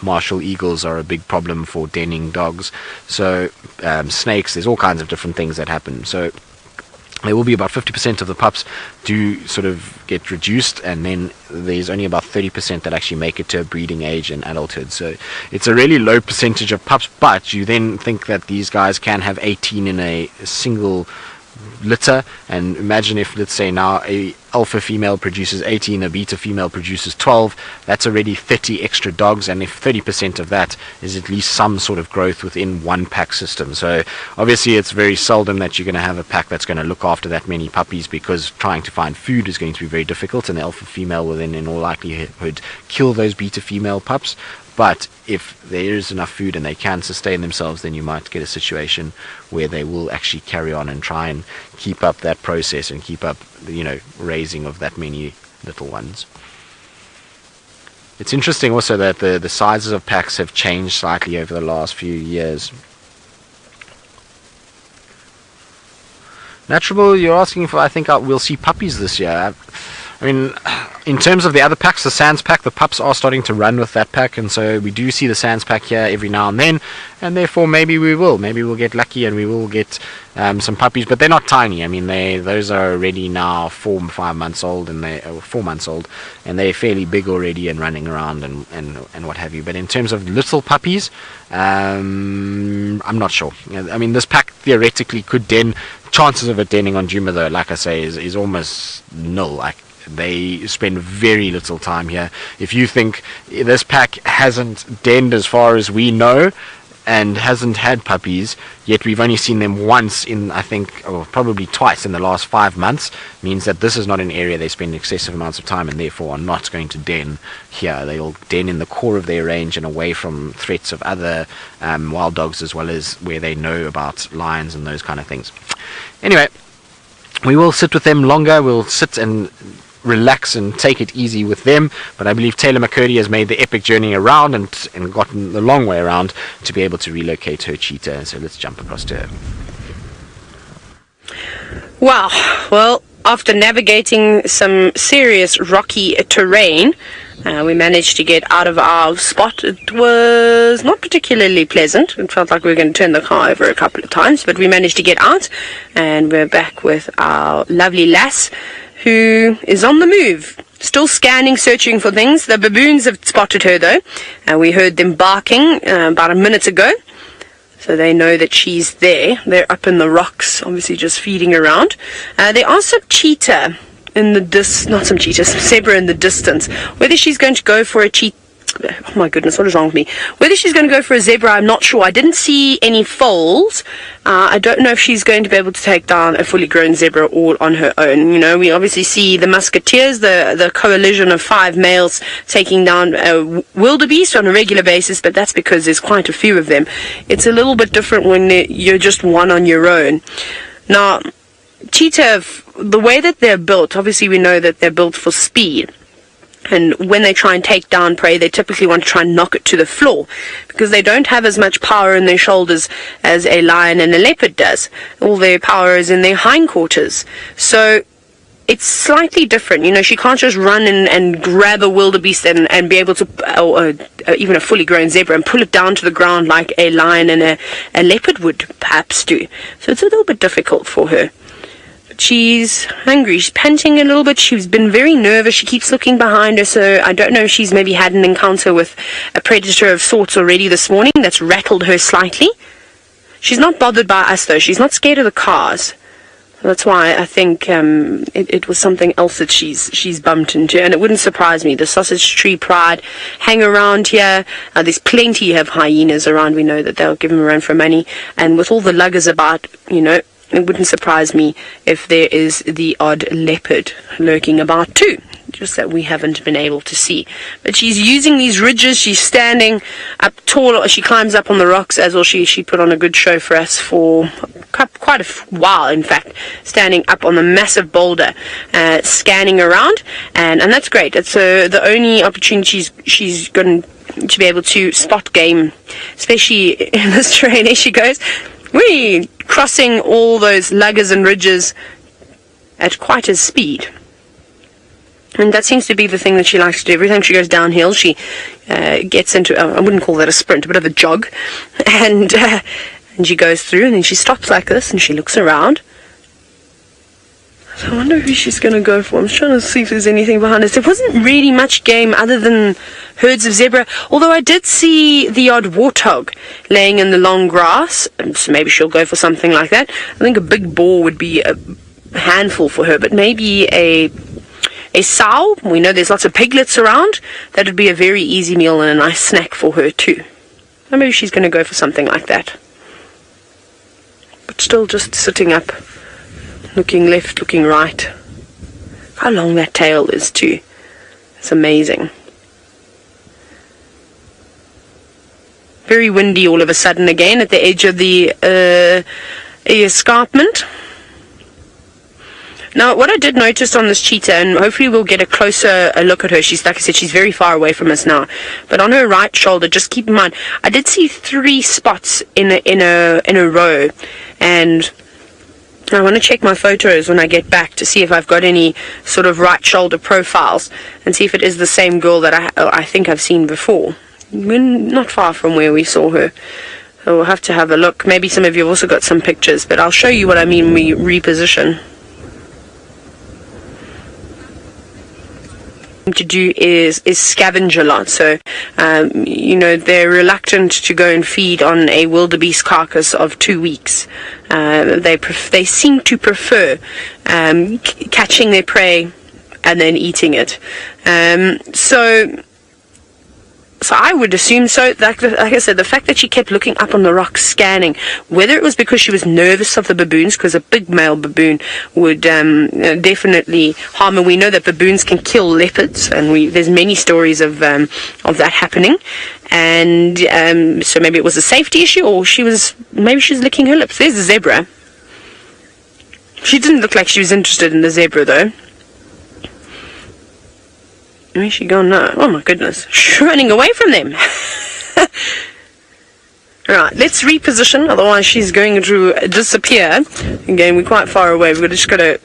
Martial eagles are a big problem for denning dogs, so snakes, there's all kinds of different things that happen. So there will be about 50% of the pups do sort of get reduced, and then there's only about 30% that actually make it to a breeding age and adulthood. So it's a really low percentage of pups, but you then think that these guys can have 18 in a single litter, and imagine if, let's say now, a alpha female produces 18, a beta female produces 12, that's already 30 extra dogs, and if 30% of that is at least some sort of growth within one pack system. So obviously it's very seldom that you're going to have a pack that's going to look after that many puppies, because trying to find food is going to be very difficult, and the alpha female will then in all likelihood kill those beta female pups. But if there is enough food and they can sustain themselves, then you might get a situation where they will actually carry on and try and keep up that process and keep up, raising of that many little ones. It's interesting also that the sizes of packs have changed slightly over the last few years. Naturable, you're asking if I think we'll see puppies this year. I mean, in terms of the other packs, the Sands pack, the pups are starting to run with that pack, and so we do see the Sands pack here every now and then, and therefore maybe we'll get lucky and we will get some puppies, but they're not tiny. I mean, those are already now 4 or 5 months old, and 4 months old, and they're fairly big already and running around and what have you. But in terms of little puppies, I'm not sure. I mean, this pack theoretically could den. Chances of it denning on Djuma, though, like I say, is almost nil. Like, they spend very little time here. If you think this pack hasn't denned as far as we know and hasn't had puppies, yet we've only seen them once in, I think, or probably twice in the last 5 months, means that this is not an area they spend excessive amounts of time and therefore are not going to den here. They'll den in the core of their range and away from threats of other wild dogs, as well as where they know about lions and those kind of things. Anyway, we will sit with them longer. We'll sit and relax and take it easy with them, but I believe Tayla McCurdy has made the epic journey around and gotten the long way around to be able to relocate her cheetah. So let's jump across to her. Wow. Well, after navigating some serious rocky terrain, we managed to get out of our spot. It was not particularly pleasant. It felt like we were going to turn the car over a couple of times, but we managed to get out, and we're back with our lovely lass, who is on the move, still scanning, searching for things. The baboons have spotted her, though, and we heard them barking about a minute ago, so they know that she's there. They're up in the rocks, obviously just feeding around. There are some cheetah in the some zebra in the distance. Whether she's going to go for a cheetah, oh my goodness, what is wrong with me? Whether she's going to go for a zebra, I'm not sure. I didn't see any foals. I don't know if she's going to be able to take down a fully grown zebra all on her own. We obviously see the musketeers, the coalition of 5 males taking down wildebeest on a regular basis, but that's because there's quite a few of them. It's a little bit different when you're just one on your own. Now, cheetah, the way that they're built, obviously we know that they're built for speed. And when they try and take down prey, they typically want to try and knock it to the floor, because they don't have as much power in their shoulders as a lion and a leopard does. All their power is in their hindquarters. So it's slightly different. She can't just run and grab a wildebeest and be able to, or even a fully grown zebra, and pull it down to the ground like a lion and a leopard would perhaps do. So it's a little bit difficult for her. She's hungry. She's panting a little bit. She's been very nervous. She keeps looking behind her, so I don't know if she's maybe had an encounter with a predator of sorts already this morning that's rattled her slightly. She's not bothered by us, though. She's not scared of the cars. That's why I think it was something else that she's bumped into, and it wouldn't surprise me. The sausage tree pride hang around here. There's plenty of hyenas around. We know that they'll give them a run for money, and with all the luggers about, it wouldn't surprise me if there is the odd leopard lurking about too, just that we haven't been able to see. But she's using these ridges. She's standing up tall. She climbs up on the rocks as well. She put on a good show for us for quite a while, in fact, standing up on the massive boulder, scanning around, and that's great. It's the only opportunity she's going to be able to spot game, especially in this terrain. There she goes. We're crossing all those luggers and ridges at quite a speed. And that seems to be the thing that she likes to do. Every time she goes downhill, she gets into, I wouldn't call that a sprint, a bit of a jog. And she goes through, and then she stops like this, and she looks around. So I wonder who she's going to go for. I'm trying to see if there's anything behind us. There wasn't really much game other than herds of zebra, although I did see the odd warthog laying in the long grass, so maybe she'll go for something like that. I think a big boar would be a handful for her, but maybe a sow. We know there's lots of piglets around. That would be a very easy meal and a nice snack for her too. So maybe she's going to go for something like that. But still just sitting up, looking left, looking right. How long that tail is too. It's amazing. Very windy all of a sudden again at the edge of the escarpment. Now, what I did notice on this cheetah, and hopefully we'll get a closer look at her. She's, like I said, she's very far away from us now. But on her right shoulder, just keep in mind, I did see 3 spots in a row, and I want to check my photos when I get back to see if I've got any sort of right shoulder profiles, and see if it is the same girl that I think I've seen before. We're not far from where we saw her. So we'll have to have a look. Maybe some of you have also got some pictures, but I'll show you what I mean when we reposition. To do is scavenge a lot, so they're reluctant to go and feed on a wildebeest carcass of 2 weeks. They seem to prefer catching their prey and then eating it. So I would assume so. Like I said, the fact that she kept looking up on the rocks, scanning, whether it was because she was nervous of the baboons, because a big male baboon would definitely harm, and we know that baboons can kill leopards, and there's many stories of that happening. And so maybe it was a safety issue, or maybe she was licking her lips. There's a zebra. She didn't look like she was interested in the zebra, though. Where's she gone now? Oh my goodness. She's running away from them. Right, let's reposition, otherwise she's going to disappear. Again, we're quite far away. We've just got to...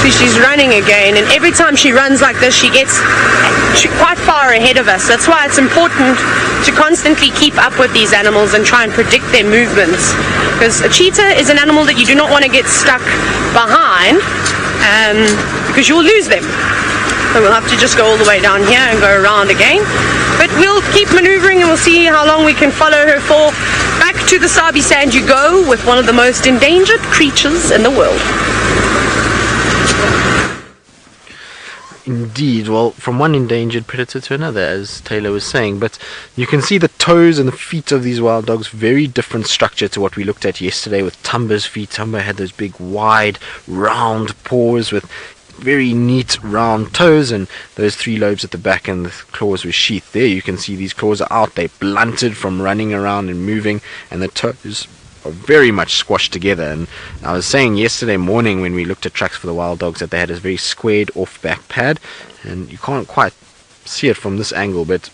She's running again, and every time she runs like this, she gets quite far ahead of us. That's why it's important to constantly keep up with these animals and try and predict their movements, because a cheetah is an animal that you do not want to get stuck behind, because you'll lose them. So we'll have to just go all the way down here and go around again, but we'll keep maneuvering and we'll see how long we can follow her for. Back to the Sabi sand you go, with one of the most endangered creatures in the world. Indeed, well, from one endangered predator to another, as Tayla was saying, but you can see the toes and the feet of these wild dogs, very different structure to what we looked at yesterday with Tumba's feet. Tumba had those big, wide, round paws with very neat, round toes, and those 3 lobes at the back, and the claws were sheathed. There you can see these claws are out, they're blunted from running around and moving, and the toes are very much squashed together. And I was saying yesterday morning when we looked at tracks for the wild dogs that they had a very squared off back pad, and you can't quite see it from this angle, but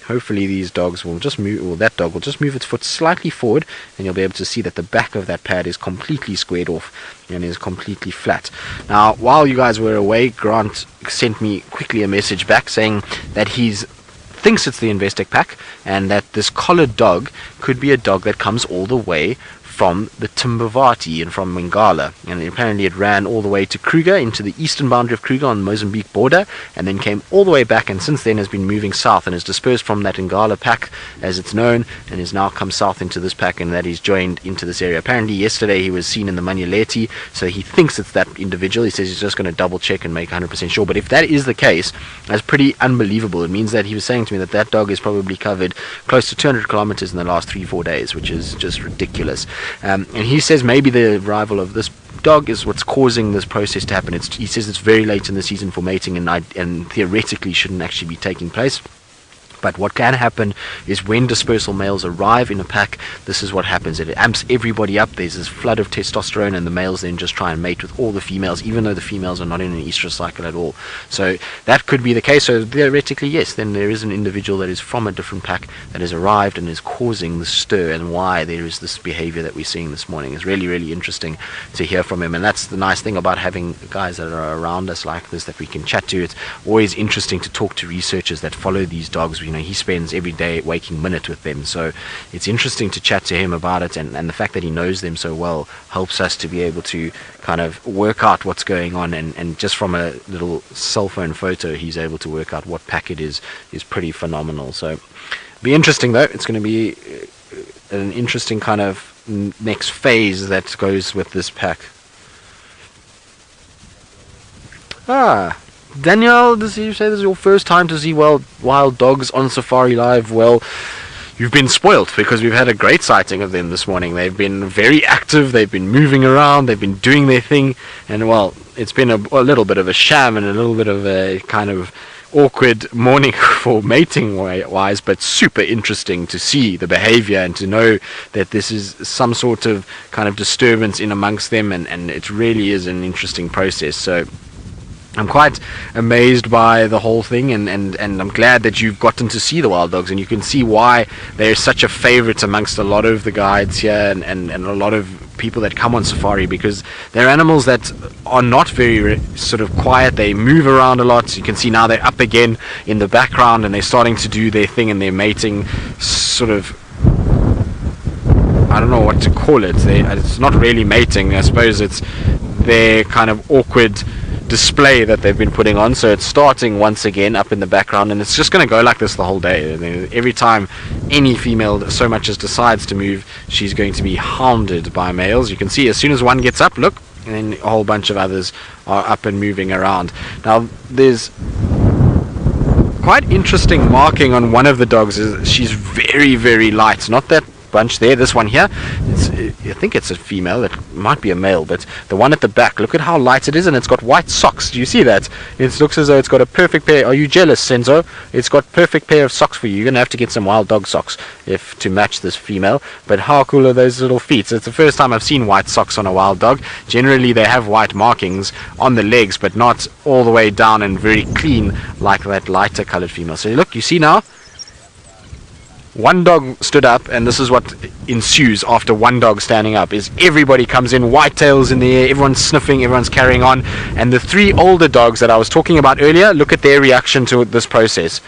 hopefully these dogs will just move, or that dog will just move its foot slightly forward, and you'll be able to see that the back of that pad is completely squared off and is completely flat. Now, while you guys were away, Grant sent me quickly a message back saying that thinks it's the Investec pack, and that this collared dog could be a dog that comes all the way from the Timbavati and from Mangala, and apparently it ran all the way to Kruger, into the eastern boundary of Kruger on the Mozambique border, and then came all the way back, and since then has been moving south and has dispersed from that Ngala pack as it's known, and has now come south into this pack, and that he's joined into this area. Apparently yesterday he was seen in the Manyaleti, so he thinks it's that individual. He says he's just going to double check and make 100% sure, but if that is the case, that's pretty unbelievable. It means that he was saying to me that that dog has probably covered close to 200 kilometers in the last 3-4 days, which is just ridiculous. And he says maybe the arrival of this dog is what's causing this process to happen. He says it's very late in the season for mating, and theoretically shouldn't actually be taking place. But what can happen is when dispersal males arrive in a pack, this is what happens. It amps everybody up. There's this flood of testosterone, and the males then just try and mate with all the females, even though the females are not in an estrous cycle at all. So that could be the case. So theoretically, yes, then there is an individual that is from a different pack that has arrived and is causing the stir, and why there is this behavior that we're seeing this morning. It's really, really interesting to hear from him. And that's the nice thing about having guys that are around us like this that we can chat to. It's always interesting to talk to researchers that follow these dogs. You know, he spends every day waking minute with them, so it's interesting to chat to him about it, and the fact that he knows them so well helps us to be able to kind of work out what's going on, and just from a little cell phone photo he's able to work out what pack it is pretty phenomenal. So be interesting though. It's going to be an interesting kind of next phase that goes with this pack. Danielle, you say this is your first time to see wild dogs on Safari Live? Well, you've been spoilt, because we've had a great sighting of them this morning. They've been very active, they've been moving around, they've been doing their thing, and well, it's been a little bit of a sham and a little bit of a kind of awkward morning for mating wise, but super interesting to see the behavior and to know that this is some sort of kind of disturbance in amongst them, and it really is an interesting process. So I'm quite amazed by the whole thing, and I'm glad that you've gotten to see the wild dogs, and you can see why they're such a favorite amongst a lot of the guides here, and a lot of people that come on safari, because they're animals that are not very sort of quiet. They move around a lot. You can see now they're up again in the background, and they're starting to do their thing, and they're mating sort of, I don't know what to call it. It's not really mating. I suppose it's their kind of awkward display that they've been putting on. So it's starting once again up in the background, and it's just going to go like this the whole day. Every time any female so much as decides to move, she's going to be hounded by males. You can see as soon as one gets up, look, and then a whole bunch of others are up and moving around. Now there's quite interesting marking on one of the dogs. She's very, very light. Not that bunch there, this one here, I think it's a female, it might be a male, but the one at the back, look at how light it is, and it's got white socks. Do you see that? It looks as though it's got a perfect pair. Are you jealous, Senzo? It's got perfect pair of socks for you. You're going to have to get some wild dog socks to match this female. But how cool are those little feet? So it's the first time I've seen white socks on a wild dog. Generally they have white markings on the legs, but not all the way down and very clean like that lighter colored female. So look, you see now, one dog stood up, and this is what ensues after one dog standing up, is everybody comes in, whitetails in the air, everyone's sniffing, everyone's carrying on. And the three older dogs that I was talking about earlier, look at their reaction to this process.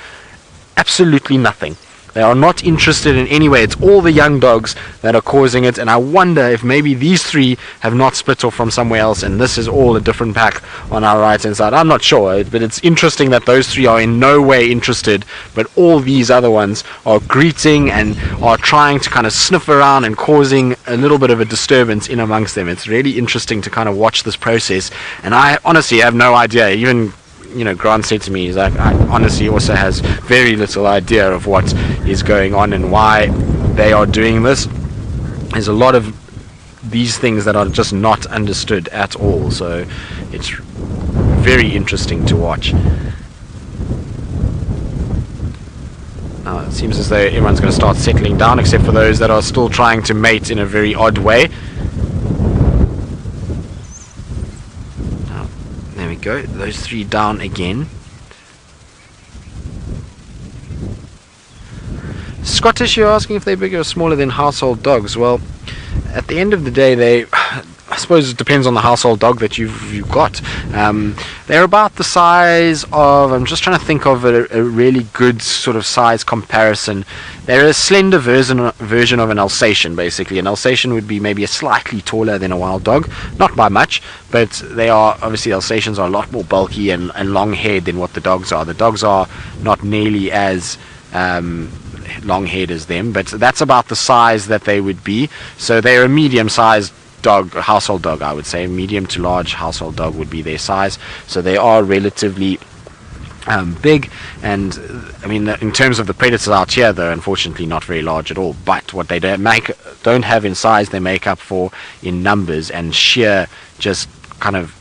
Absolutely nothing. They are not interested in any way. It's all the young dogs that are causing it, and I wonder if maybe these three have not split off from somewhere else, and this is all a different pack on our right hand side. I'm not sure, but it's interesting that those three are in no way interested, but all these other ones are greeting and are trying to kind of sniff around and causing a little bit of a disturbance in amongst them. It's really interesting to kind of watch this process, and I honestly have no idea. Even Grant said to me, he's like, I honestly also has very little idea of what is going on and why they are doing this. There's a lot of these things that are just not understood at all, so it's very interesting to watch. Now it seems as though everyone's going to start settling down, except for those that are still trying to mate in a very odd way. Go, those three down again. Scottish, you're asking if they're bigger or smaller than household dogs. Well, at the end of the day, I suppose it depends on the household dog that you've got. They're about the size of, I'm just trying to think of a really good sort of size comparison. They're a slender version of an Alsatian, basically. An Alsatian would be maybe a slightly taller than a wild dog, not by much, but they are, obviously Alsatians are a lot more bulky and long-haired than what the dogs are. The dogs are not nearly as long-haired as them, but that's about the size that they would be. So they're a medium-sized dog, household dog, I would say. Medium to large household dog would be their size. So they are relatively big, and I mean, in terms of the predators out here, they're unfortunately not very large at all. But what they don't have in size, they make up for in numbers and sheer just kind of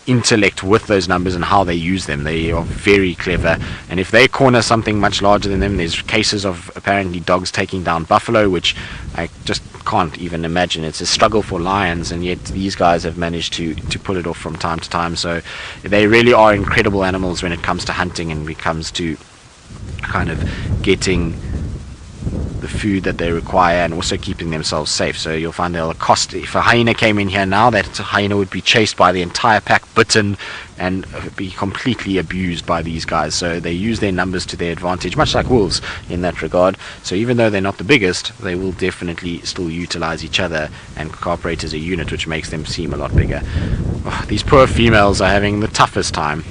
intellect with those numbers and how they use them. They are very clever, and if they corner something much larger than them, there's cases of apparently dogs taking down buffalo, which I just can't even imagine. It's a struggle for lions, and yet these guys have managed to pull it off from time to time. So they really are incredible animals when it comes to hunting and when it comes to kind of getting the food that they require and also keeping themselves safe. So you'll find they'll accost. If a hyena came in here now, that hyena would be chased by the entire pack, bitten, and be completely abused by these guys. So they use their numbers to their advantage, much like wolves in that regard. So even though they're not the biggest, they will definitely still utilize each other and cooperate as a unit, which makes them seem a lot bigger. Oh, these poor females are having the toughest time.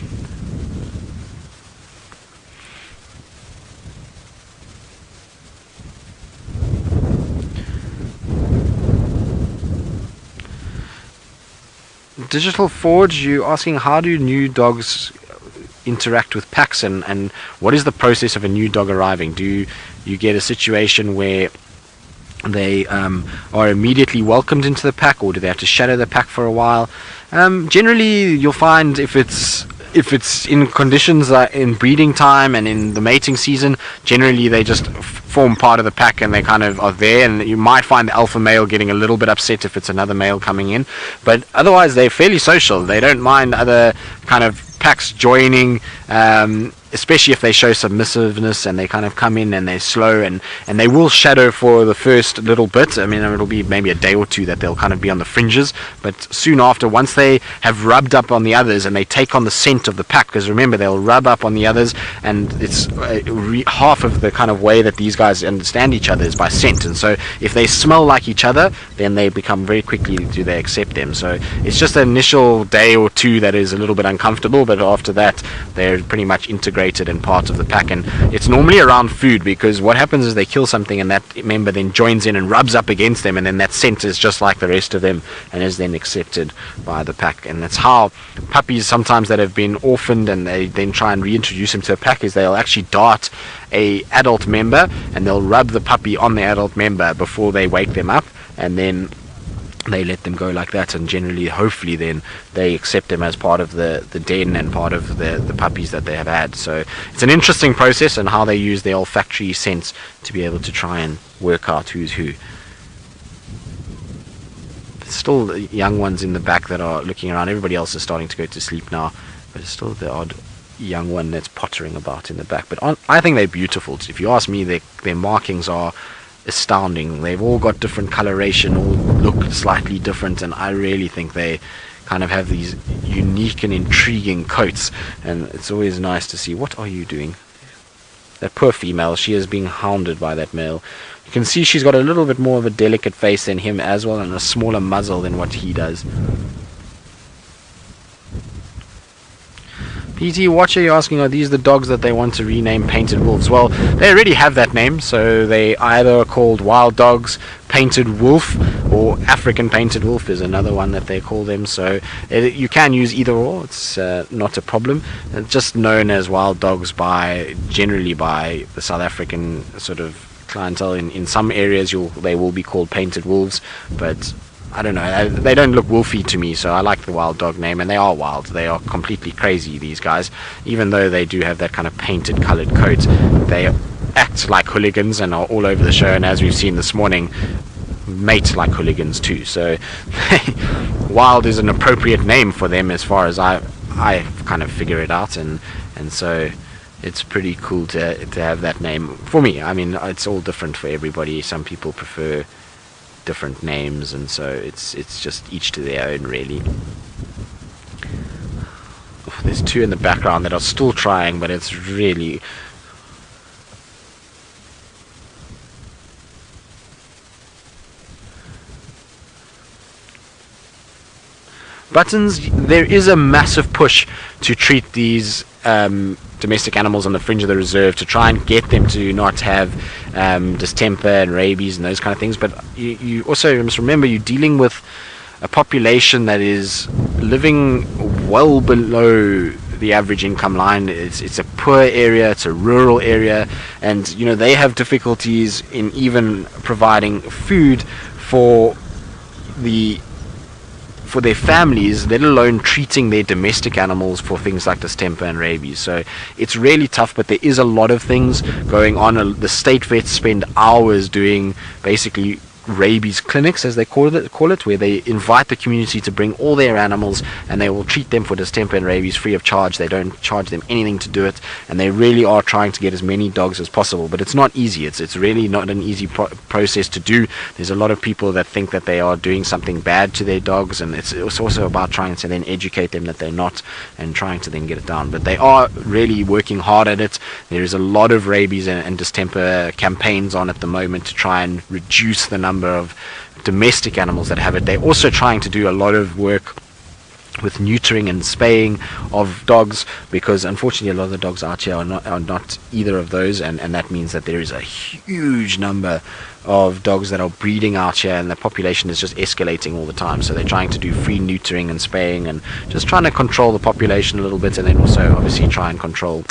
Digital Forge, you asking how do new dogs interact with packs, and what is the process of a new dog arriving? Do you get a situation where they are immediately welcomed into the pack, or do they have to shadow the pack for a while? Generally, you'll find if it's in conditions in breeding time and in the mating season, generally they just form part of the pack and they kind of are there, and you might find the alpha male getting a little bit upset if it's another male coming in, but otherwise they're fairly social. They don't mind other kind of packs joining, especially if they show submissiveness and they kind of come in and they're slow, and they will shadow for the first little bit. I mean, it'll be maybe a day or two that they'll kind of be on the fringes, but soon after, once they have rubbed up on the others and they take on the scent of the pack, because remember, they'll rub up on the others, and it's half of the kind of way that these guys understand each other is by scent. And so if they smell like each other, then they become very quickly, do they accept them. So it's just an initial day or two that is a little bit uncomfortable, but after that they're pretty much integrated and part of the pack. And it's normally around food, because what happens is they kill something and that member then joins in and rubs up against them, and then that scent is just like the rest of them and is then accepted by the pack. And that's how puppies sometimes that have been orphaned and they then try and reintroduce them to a pack, is they'll actually dart a adult member and they'll rub the puppy on the adult member before they wake them up, and then they let them go like that, and generally, hopefully, then they accept them as part of the den and part of the puppies that they have had. So it's an interesting process, and how they use their olfactory sense to be able to try and work out who's who. There's still young ones in the back that are looking around. Everybody else is starting to go to sleep now, but it's still the odd young one that's pottering about in the back. But I think they're beautiful. If you ask me, their markings are astounding. They've all got different coloration, all look slightly different, and I really think they kind of have these unique and intriguing coats, and it's always nice to see. What are you doing? That poor female, she is being hounded by that male. You can see she's got a little bit more of a delicate face than him as well, and a smaller muzzle than what he does. PT Watcher, you're asking, are these the dogs that they want to rename Painted Wolves? Well, they already have that name, so they either are called Wild Dogs, Painted Wolf, or African Painted Wolf is another one that they call them. So you can use either or, it's not a problem. It's just known as Wild Dogs generally by the South African sort of clientele. In some areas they will be called Painted Wolves, but I don't know, they don't look wolfy to me, so I like the Wild Dog name, and they are wild. They are completely crazy, these guys. Even though they do have that kind of painted coloured coat, they act like hooligans and are all over the show, and as we've seen this morning, mate like hooligans too. So wild is an appropriate name for them as far as I kind of figure it out, and so it's pretty cool to have that name. For me, I mean, it's all different for everybody. Some people prefer different names, and so it's just each to their own, really. There's two in the background that are still trying, but it's really... Buttons, there is a massive push to treat these domestic animals on the fringe of the reserve to try and get them to not have distemper and rabies and those kind of things. But you also must remember you're dealing with a population that is living well below the average income line. It's a poor area, it's a rural area, and they have difficulties in even providing food for their families, let alone treating their domestic animals for things like distemper and rabies. So it's really tough, but there is a lot of things going on. The state vets spend hours doing basically rabies clinics, as they call it, where they invite the community to bring all their animals, and they will treat them for distemper and rabies free of charge. They don't charge them anything to do it, and they really are trying to get as many dogs as possible. But it's not easy. It's really not an easy process to do. There's a lot of people that think that they are doing something bad to their dogs, and it's also about trying to then educate them that they're not, and trying to then get it down. But they are really working hard at it. There is a lot of rabies and distemper campaigns on at the moment to try and reduce the number of domestic animals that have it. They're also trying to do a lot of work with neutering and spaying of dogs, because unfortunately a lot of the dogs out here are not either of those, and that means that there is a huge number of dogs that are breeding out here, and the population is just escalating all the time. So they're trying to do free neutering and spaying, and just trying to control the population a little bit, and then also obviously try and control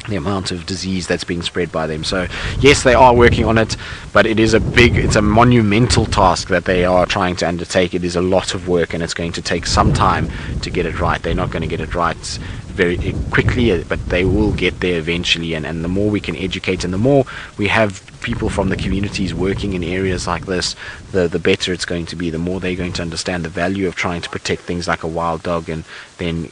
the amount of disease that's being spread by them. So yes, they are working on it, but it's a monumental task that they are trying to undertake. It is a lot of work, and it's going to take some time to get it right. They're not going to get it right very quickly, but they will get there eventually, and the more we can educate, and the more we have people from the communities working in areas like this, the better it's going to be. The more they're going to understand the value of trying to protect things like a wild dog, and then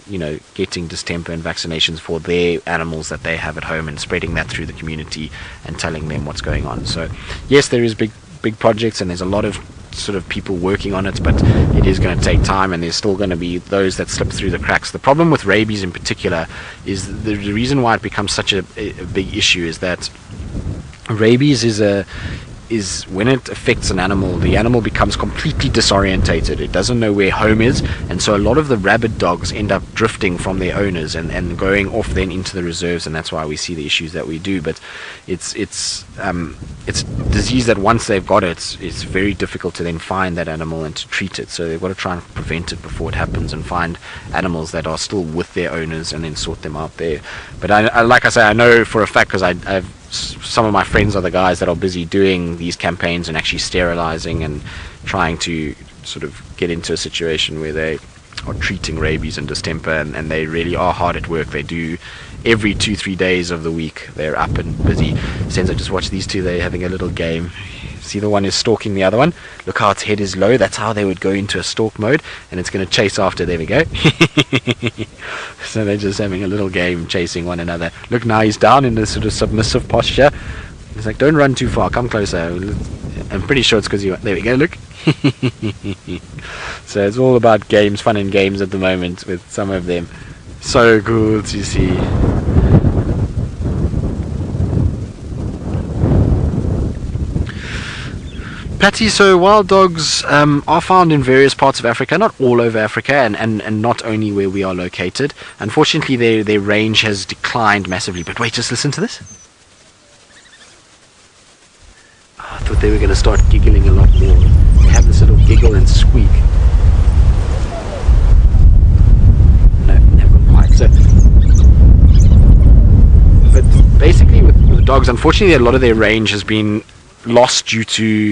getting distemper and vaccinations for their animals that they have at home, and spreading that through the community and telling them what's going on. So yes, there is big projects, and there's a lot of sort of people working on it, but it is going to take time, and there's still going to be those that slip through the cracks. The problem with rabies in particular is the reason why it becomes such a big issue is that rabies is when it affects an animal, the animal becomes completely disorientated. It doesn't know where home is, and so a lot of the rabid dogs end up drifting from their owners and going off then into the reserves, and that's why we see the issues that we do. But it's disease that once they've got it, it's very difficult to then find that animal and to treat it. So they've got to try and prevent it before it happens, and find animals that are still with their owners and then sort them out there. But I like I say, I know for a fact, because I've some of my friends are the guys that are busy doing these campaigns and actually sterilizing and trying to sort of get into a situation where they are treating rabies and distemper, and they really are hard at work. They do every 2-3 days of the week. They're up and busy. Since I just watched these two, they're having a little game. See, the one is stalking the other one. Look how its head is low. That's how they would go into a stalk mode, and it's going to chase after. There we go. So they're just having a little game, chasing one another. Look, now he's down in this sort of submissive posture. He's like, don't run too far, come closer. I'm pretty sure it's because you... There we go, look. So it's all about games, fun and games at the moment with some of them. So cool to see. Patty, so wild dogs are found in various parts of Africa, not all over Africa, and not only where we are located. Unfortunately, their range has declined massively. But wait, just listen to this. Oh, I thought they were going to start giggling a lot more. They have this little giggle and squeak. No, never quite. So, but basically with dogs, unfortunately, a lot of their range has been lost due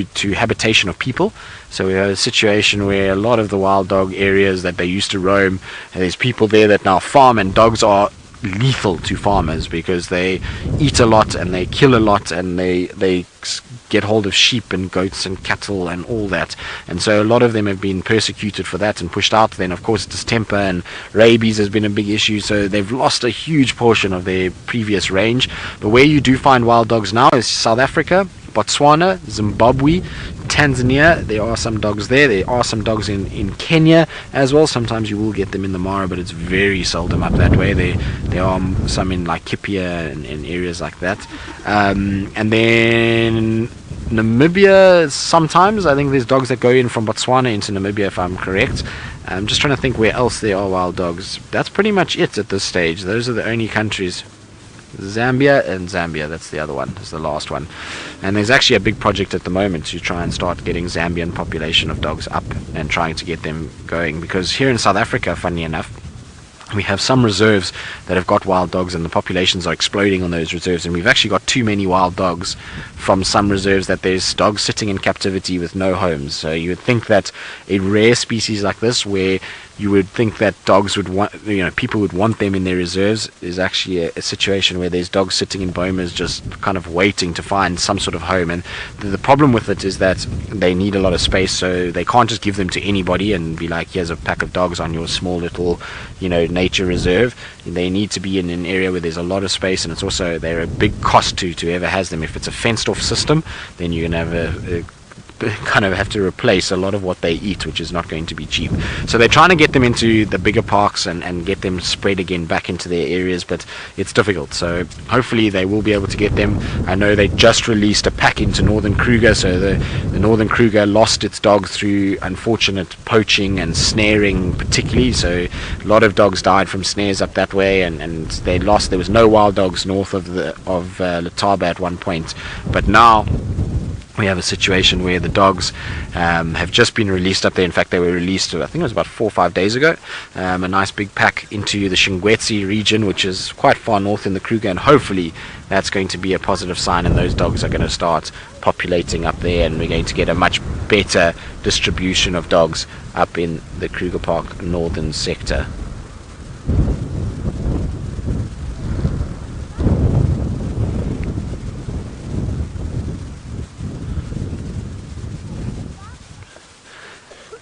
to habitation of people. So we have a situation where a lot of the wild dog areas that they used to roam, and there's people there that now farm, and dogs are lethal to farmers because they eat a lot and they kill a lot, and they get hold of sheep and goats and cattle and all that. And so a lot of them have been persecuted for that and pushed out. Then of course distemper and rabies has been a big issue, so they've lost a huge portion of their previous range. But where you do find wild dogs now is South Africa, Botswana, Zimbabwe, Tanzania. There are some dogs there. There are some dogs in Kenya as well. Sometimes you will get them in the Mara, but it's very seldom up that way. There are some in like Kipia and areas like that. And then Namibia, sometimes I think there's dogs that go in from Botswana into Namibia, if I'm correct. I'm just trying to think where else there are wild dogs. That's pretty much it at this stage. Those are the only countries. Zambia, that's the other one, is the last one. And there's actually a big project at the moment to try and start getting Zambian population of dogs up and trying to get them going, because here in South Africa, funny enough, we have some reserves that have got wild dogs and the populations are exploding on those reserves, and we've actually got too many wild dogs from some reserves that there's dogs sitting in captivity with no homes. So you would think that a rare species like this, where you would think that dogs would want, people would want them in their reserves, is actually a situation where there's dogs sitting in bomas just kind of waiting to find some sort of home. And the problem with it is that they need a lot of space, so they can't just give them to anybody and be like, here's a pack of dogs on your small little nature reserve. They need to be in an area where there's a lot of space, and it's also, they're a big cost to whoever has them. If it's a fenced off system, then you're going to have kind of have to replace a lot of what they eat, which is not going to be cheap. So they're trying to get them into the bigger parks and get them spread again back into their areas, but it's difficult. So hopefully they will be able to get them. I know they just released a pack into northern Kruger, so the northern Kruger lost its dogs through unfortunate poaching and snaring particularly. So a lot of dogs died from snares up that way, and there was no wild dogs north of Letaba at one point, but now we have a situation where the dogs have just been released up there. In fact, they were released, I think it was about 4 or 5 days ago, a nice big pack into the Shingwetsi region, which is quite far north in the Kruger, and hopefully that's going to be a positive sign, and those dogs are going to start populating up there, and we're going to get a much better distribution of dogs up in the Kruger Park northern sector.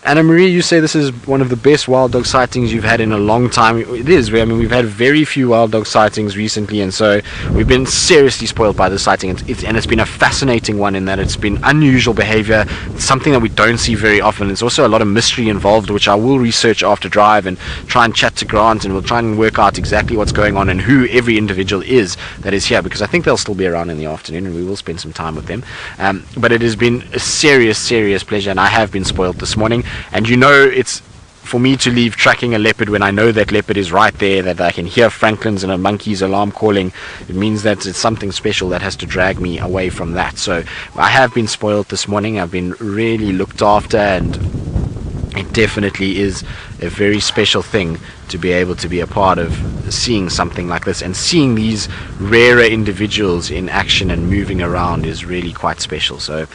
Anna Marie, you say this is one of the best wild dog sightings you've had in a long time. It is. I mean, we've had very few wild dog sightings recently, and so we've been seriously spoiled by this sighting. It's been a fascinating one in that it's been unusual behavior. It's something that we don't see very often. There's also a lot of mystery involved, which I will research after drive and try and chat to Grant, and we'll try and work out exactly what's going on and who every individual is that is here, because I think they'll still be around in the afternoon, and we will spend some time with them. But it has been a serious pleasure, and I have been spoiled this morning. And it's for me to leave tracking a leopard when I know that leopard is right there, that I can hear Franklin's and a monkey's alarm calling. It means that it's something special that has to drag me away from that. So I have been spoiled this morning. I've been really looked after, and it definitely is a very special thing to be able to be a part of seeing something like this, and seeing these rarer individuals in action and moving around is really quite special. So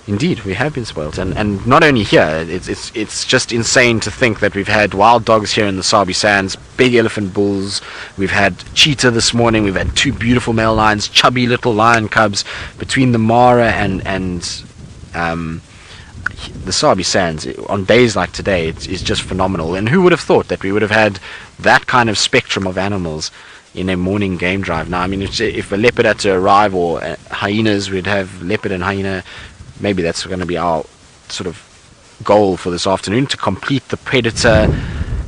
indeed, we have been spoiled, and not only here. It's just insane to think that we've had wild dogs here in the Sabi Sands, big elephant bulls. We've had cheetah this morning. We've had 2 beautiful male lions, chubby little lion cubs. Between the Mara and the Sabi Sands, on days like today, it's just phenomenal. And who would have thought that we would have had that kind of spectrum of animals in a morning game drive? Now, I mean, if a leopard had to arrive, or hyenas, we'd have leopard and hyena. Maybe that's going to be our sort of goal for this afternoon, to complete the predator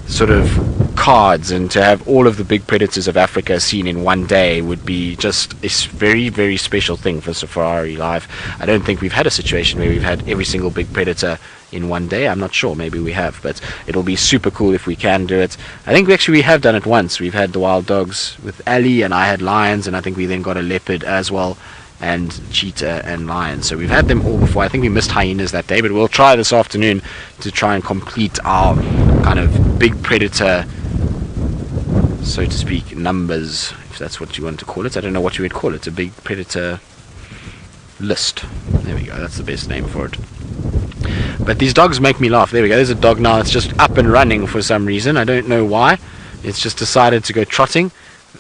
sort of cards, and to have all of the big predators of Africa seen in one day would be just a very, very special thing for Safari Live. I don't think we've had a situation where we've had every single big predator in one day. I'm not sure, maybe we have, but it'll be super cool if we can do it. I think we have done it once. We've had the wild dogs with Ali, and I had lions, and I think we then got a leopard as well, and cheetah and lion. So we've had them all before. I think we missed hyenas that day, but we'll try this afternoon to try and complete our kind of big predator, so to speak, numbers, if that's what you want to call it. I don't know what you would call it, a big predator list. There we go, that's the best name for it. But these dogs make me laugh. There we go, there's a dog now. It's just up and running for some reason. I don't know why. It's just decided to go trotting.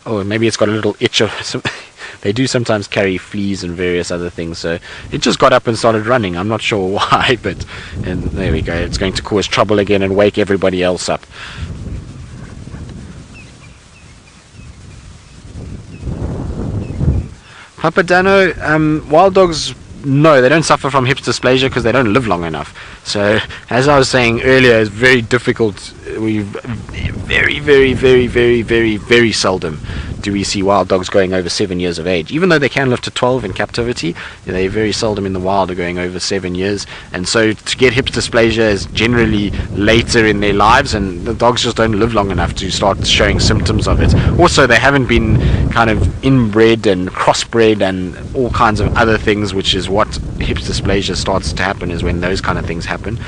Or maybe it's got a little itch or something. they do sometimes carry fleas and various other things. So it just got up and started running. I'm not sure why, but and there we go. It's going to cause trouble again and wake everybody else up. Papadano, wild dogs, no, they don't suffer from hip dysplasia because they don't live long enough. So, as I was saying earlier, it's very difficult. We very, very, very, very, very, very seldom do we see wild dogs going over 7 years of age. Even though they can live to 12 in captivity, they very seldom in the wild are going over 7 years. And so to get hip dysplasia is generally later in their lives, and the dogs just don't live long enough to start showing symptoms of it. Also, they haven't been kind of inbred and crossbred and all kinds of other things, which is what hip dysplasia starts to happen, is when those kind of things happen.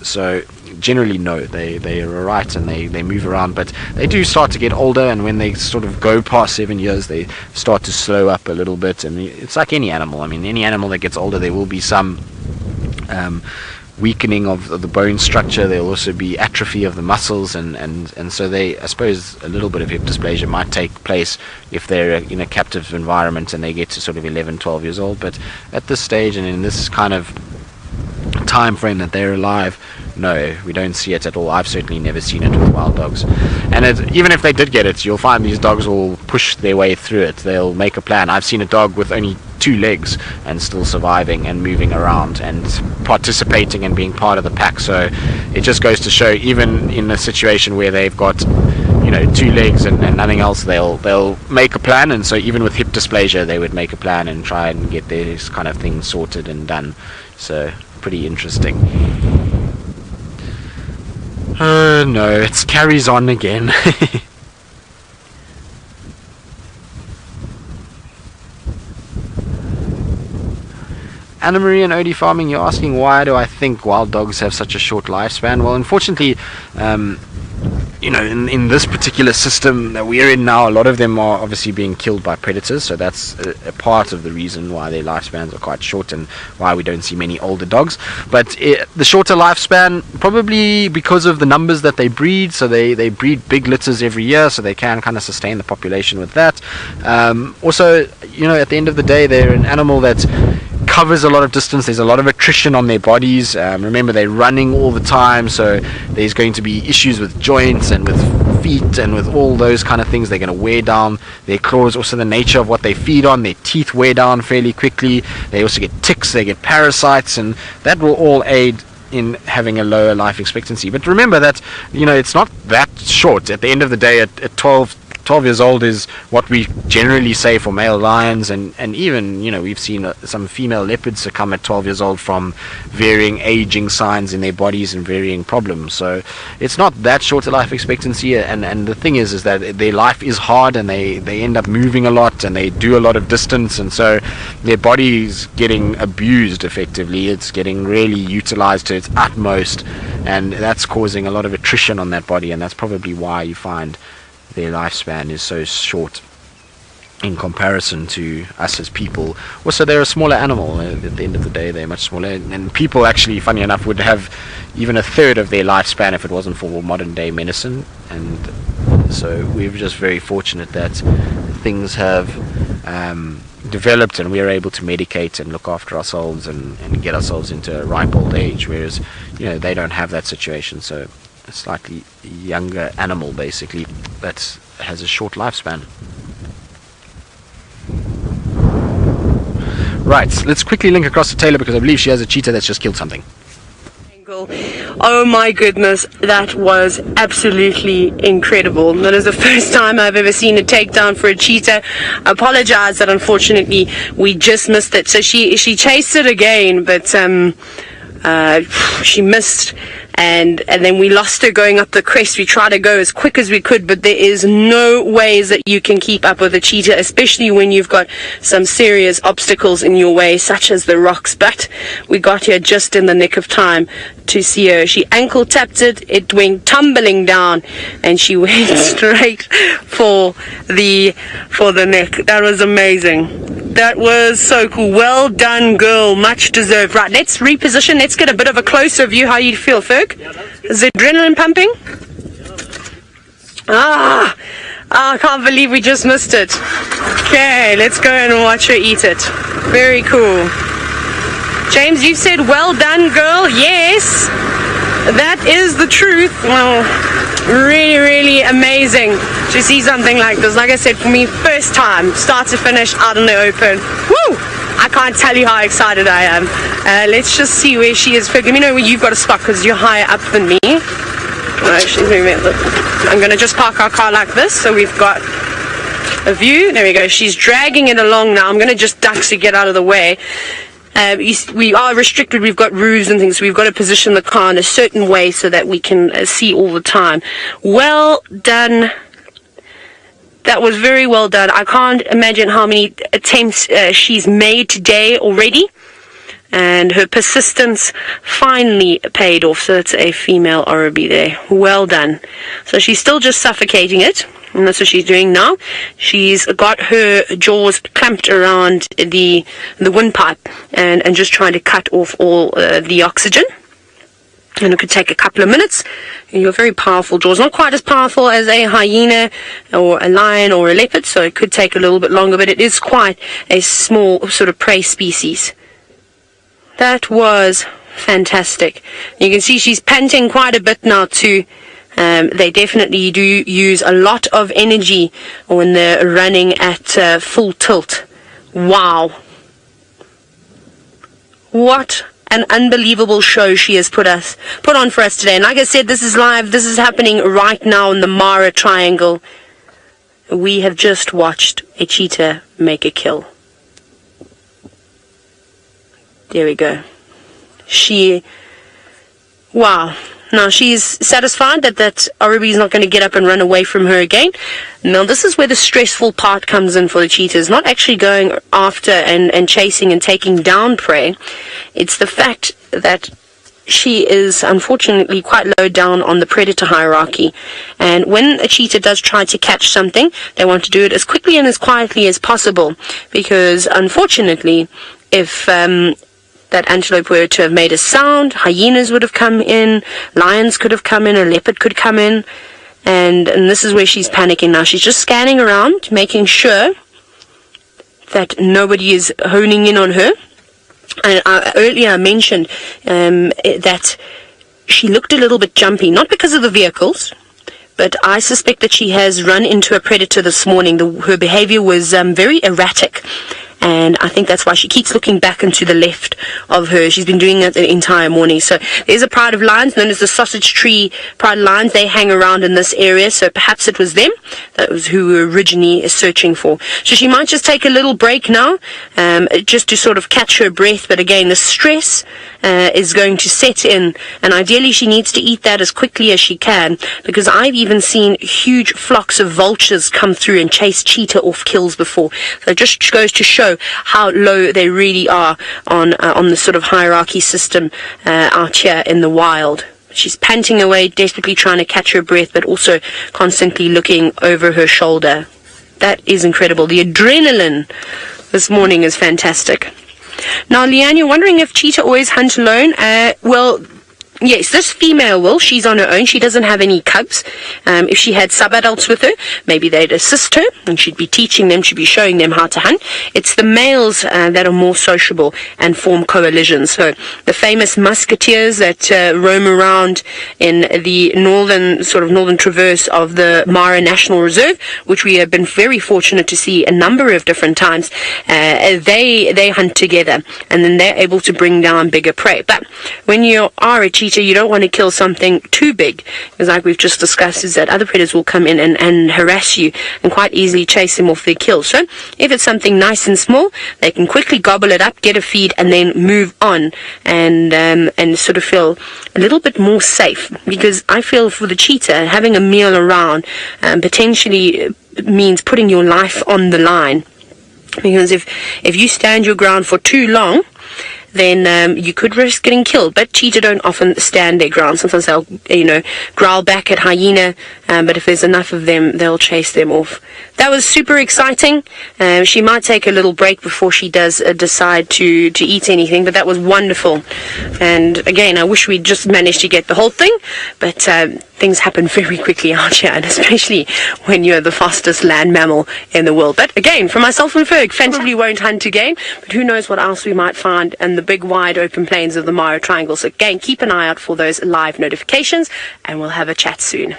So generally no, they are right and they move around, but they do start to get older, and when they sort of go past 7 years they start to slow up a little bit. And it's like any animal. I mean, any animal that gets older, there will be some weakening of the bone structure. There will also be atrophy of the muscles, and so I suppose a little bit of hip dysplasia might take place if they're in a captive environment and they get to sort of 11, 12 years old. But at this stage and in this kind of time frame that they're alive, no, we don't see it at all. I've certainly never seen it with wild dogs. And even if they did get it, you'll find these dogs will push their way through it. They'll make a plan. I've seen a dog with only 2 legs and still surviving and moving around and participating and being part of the pack. So it just goes to show, even in a situation where they've got 2 legs and nothing else, they'll make a plan. And so even with hip dysplasia, they would make a plan and try and get this kind of thing sorted and done. So pretty interesting. No, it carries on again. Anna Marie and Odie Farming, you're asking, why do I think wild dogs have such a short lifespan? Well, unfortunately, in this particular system that we're in now, a lot of them are obviously being killed by predators, so that's a part of the reason why their lifespans are quite short and why we don't see many older dogs. But the shorter lifespan, probably because of the numbers that they breed. So they breed big litters every year, so they can kind of sustain the population with that. Also, at the end of the day, they're an animal that covers a lot of distance. There's a lot of attrition on their bodies. Remember, they're running all the time, so there's going to be issues with joints and with feet and with all those kind of things. They're going to wear down their claws. Also, the nature of what they feed on, their teeth wear down fairly quickly. They also get ticks, they get parasites, and that will all aid in having a lower life expectancy. But remember that it's not that short. At the end of the day, at 12 years old is what we generally say for male lions, and even we've seen some female leopards succumb at 12 years old from varying aging signs in their bodies and varying problems. So it's not that short a life expectancy, and the thing is that their life is hard, and they end up moving a lot and they do a lot of distance, and so their body's getting abused effectively. It's getting really utilized to its utmost, and that's causing a lot of attrition on that body, and that's probably why you find their lifespan is so short in comparison to us as people. Also, they're a smaller animal. At the end of the day, they're much smaller, and people actually, funny enough, would have even a third of their lifespan if it wasn't for modern day medicine. And so we're just very fortunate that things have developed and we're able to medicate and look after ourselves and get ourselves into a ripe old age, whereas they don't have that situation. So a slightly younger animal basically that has a short lifespan. Right, let's quickly link across to Tayla because I believe she has a cheetah that's just killed something. Oh my goodness, that was absolutely incredible. That is the first time I've ever seen a takedown for a cheetah. I apologize that unfortunately we just missed it. So she chased it again, but she missed, and then we lost her going up the crest. We tried to go as quick as we could, but there is no ways that you can keep up with a cheetah, especially when you've got some serious obstacles in your way, such as the rocks. But we got here just in the nick of time to see her. She ankle tapped it went tumbling down, and she went straight for the neck. That was amazing. That was so cool. Well done, girl. Much deserved. Right, let's reposition. Let's get a bit of a closer view. How you feel, Ferg? Is the adrenaline pumping? I can't believe we just missed it. Okay, let's go and watch her eat it. Very cool. James, you said, well done, girl. Yes, that is the truth. Well, really, really amazing to see something like this. Like I said, for me, first time, start to finish, out in the open. Woo! I can't tell you how excited I am. Let's just see where she is. Let me know where you've got a spot, because you're higher up than me. She's moving. I'm going to just park our car like this, so we've got a view. There we go. She's dragging it along now. I'm going to just duck to get out of the way. We are restricted. We've got roofs and things, so we've got to position the car in a certain way so that we can see all the time. Well done. That was very well done. I can't imagine how many attempts she's made today already. And her persistence finally paid off. So it's a female Oribi there. Well done. So she's still just suffocating it. And that's what she's doing now. She's got her jaws clamped around the windpipe and just trying to cut off all the oxygen. And it could take a couple of minutes. You're very powerful jaws. Not quite as powerful as a hyena or a lion or a leopard, so it could take a little bit longer, but it is quite a small sort of prey species. That was fantastic. You can see she's panting quite a bit now too. They definitely do use a lot of energy when they're running at full tilt. Wow. What an unbelievable show she has put on for us today. And like I said, this is live. This is happening right now in the Mara Triangle. We have just watched a cheetah make a kill. There we go. Wow. Now she's satisfied that Oribi is not going to get up and run away from her again. Now this is where the stressful part comes in for the cheetahs. Not actually going after and chasing and taking down prey. It's the fact that she is unfortunately quite low down on the predator hierarchy. And when a cheetah does try to catch something, they want to do it as quickly and as quietly as possible. Because unfortunately, if that antelope were to have made a sound, hyenas would have come in, lions could have come in, a leopard could come in, and this is where she's panicking now. She's just scanning around, making sure that nobody is honing in on her. And earlier I mentioned that she looked a little bit jumpy, not because of the vehicles, but I suspect that she has run into a predator this morning. Her behavior was very erratic. And I think that's why she keeps looking back and to the left of her. She's been doing that the entire morning. So there's a pride of lions known as the sausage tree pride of lions. They hang around in this area. So perhaps it was them. That was who we were originally searching for. So she might just take a little break now, just to sort of catch her breath. But again, the stress is going to set in. And ideally she needs to eat that as quickly as she can. Because I've even seen huge flocks of vultures come through and chase cheetah off kills before. So it just goes to show how low they really are on the sort of hierarchy system out here in the wild. She's panting away, desperately trying to catch her breath, but also constantly looking over her shoulder. That is incredible. The adrenaline this morning is fantastic. Now, Leanne, you're wondering if cheetah always hunt alone? Well, yes, this female will. She's on her own. She doesn't have any cubs. If she had sub-adults with her, maybe they'd assist her, and she'd be teaching them, she'd be showing them how to hunt. It's the males that are more sociable and form coalitions. So the famous musketeers that roam around in the northern traverse of the Mara National Reserve, which we have been very fortunate to see a number of different times, they hunt together, and then they're able to bring down bigger prey. But when you are a cheetah, you don't want to kill something too big, because like we've just discussed, is that other predators will come in and harass you and quite easily chase them off their kill. So if it's something nice and small, they can quickly gobble it up, get a feed, and then move on and sort of feel a little bit more safe. Because I feel for the cheetah, having a meal around potentially means putting your life on the line. Because if you stand your ground for too long, then you could risk getting killed. But cheetah don't often stand their ground. Sometimes they'll, growl back at hyena, but if there's enough of them, they'll chase them off. That was super exciting. She might take a little break before she does decide to eat anything, but that was wonderful. And again, I wish we'd just managed to get the whole thing, but things happen very quickly out here, and especially when you're the fastest land mammal in the world. But again, for myself and Ferg, probably won't hunt again, but who knows what else we might find in the big wide open plains of the Mara Triangle. So again, keep an eye out for those live notifications, and we'll have a chat soon.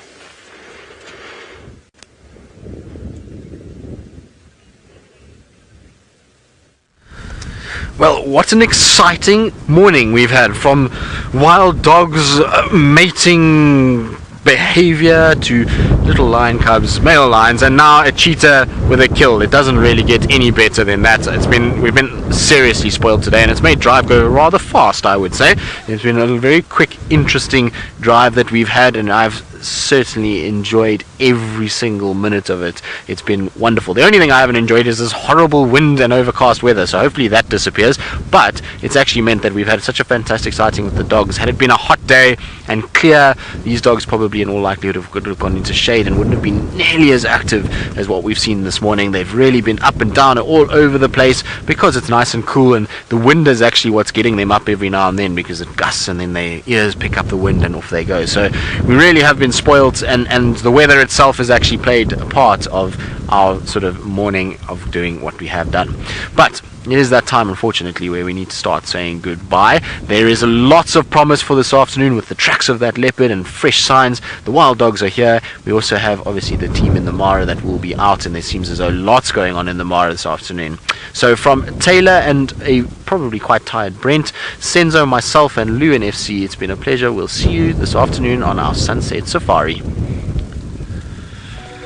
Well, what an exciting morning we've had, from wild dogs mating behavior to little lion cubs, male lions, and now a cheetah with a kill. It doesn't really get any better than that. We've been seriously spoiled today, and it's made drive go rather fast, I would say. It's been a very quick, interesting drive that we've had, and I've certainly enjoyed every single minute of it. It's been wonderful. The only thing I haven't enjoyed is this horrible wind and overcast weather, so hopefully that disappears. But it's actually meant that we've had such a fantastic sighting with the dogs. Had it been a hot day and clear, these dogs probably in all likelihood would have gone into shade and wouldn't have been nearly as active as what we've seen this morning. They've really been up and down all over the place because it's nice and cool, and the wind is actually what's getting them up every now and then, because it gusts and then their ears pick up the wind and off they go. So we really have been spoiled, and the weather itself has actually played a part of our sort of morning of doing what we have done. But it is that time, unfortunately, where we need to start saying goodbye. There is lots of promise for this afternoon with the tracks of that leopard and fresh signs. The wild dogs are here. We also have obviously the team in the Mara that will be out, and there seems as though lots going on in the Mara this afternoon. So from Tayla and a probably quite tired Brent, Senzo, myself and Lou and FC, it's been a pleasure. We'll see you this afternoon on our Sunset Safari.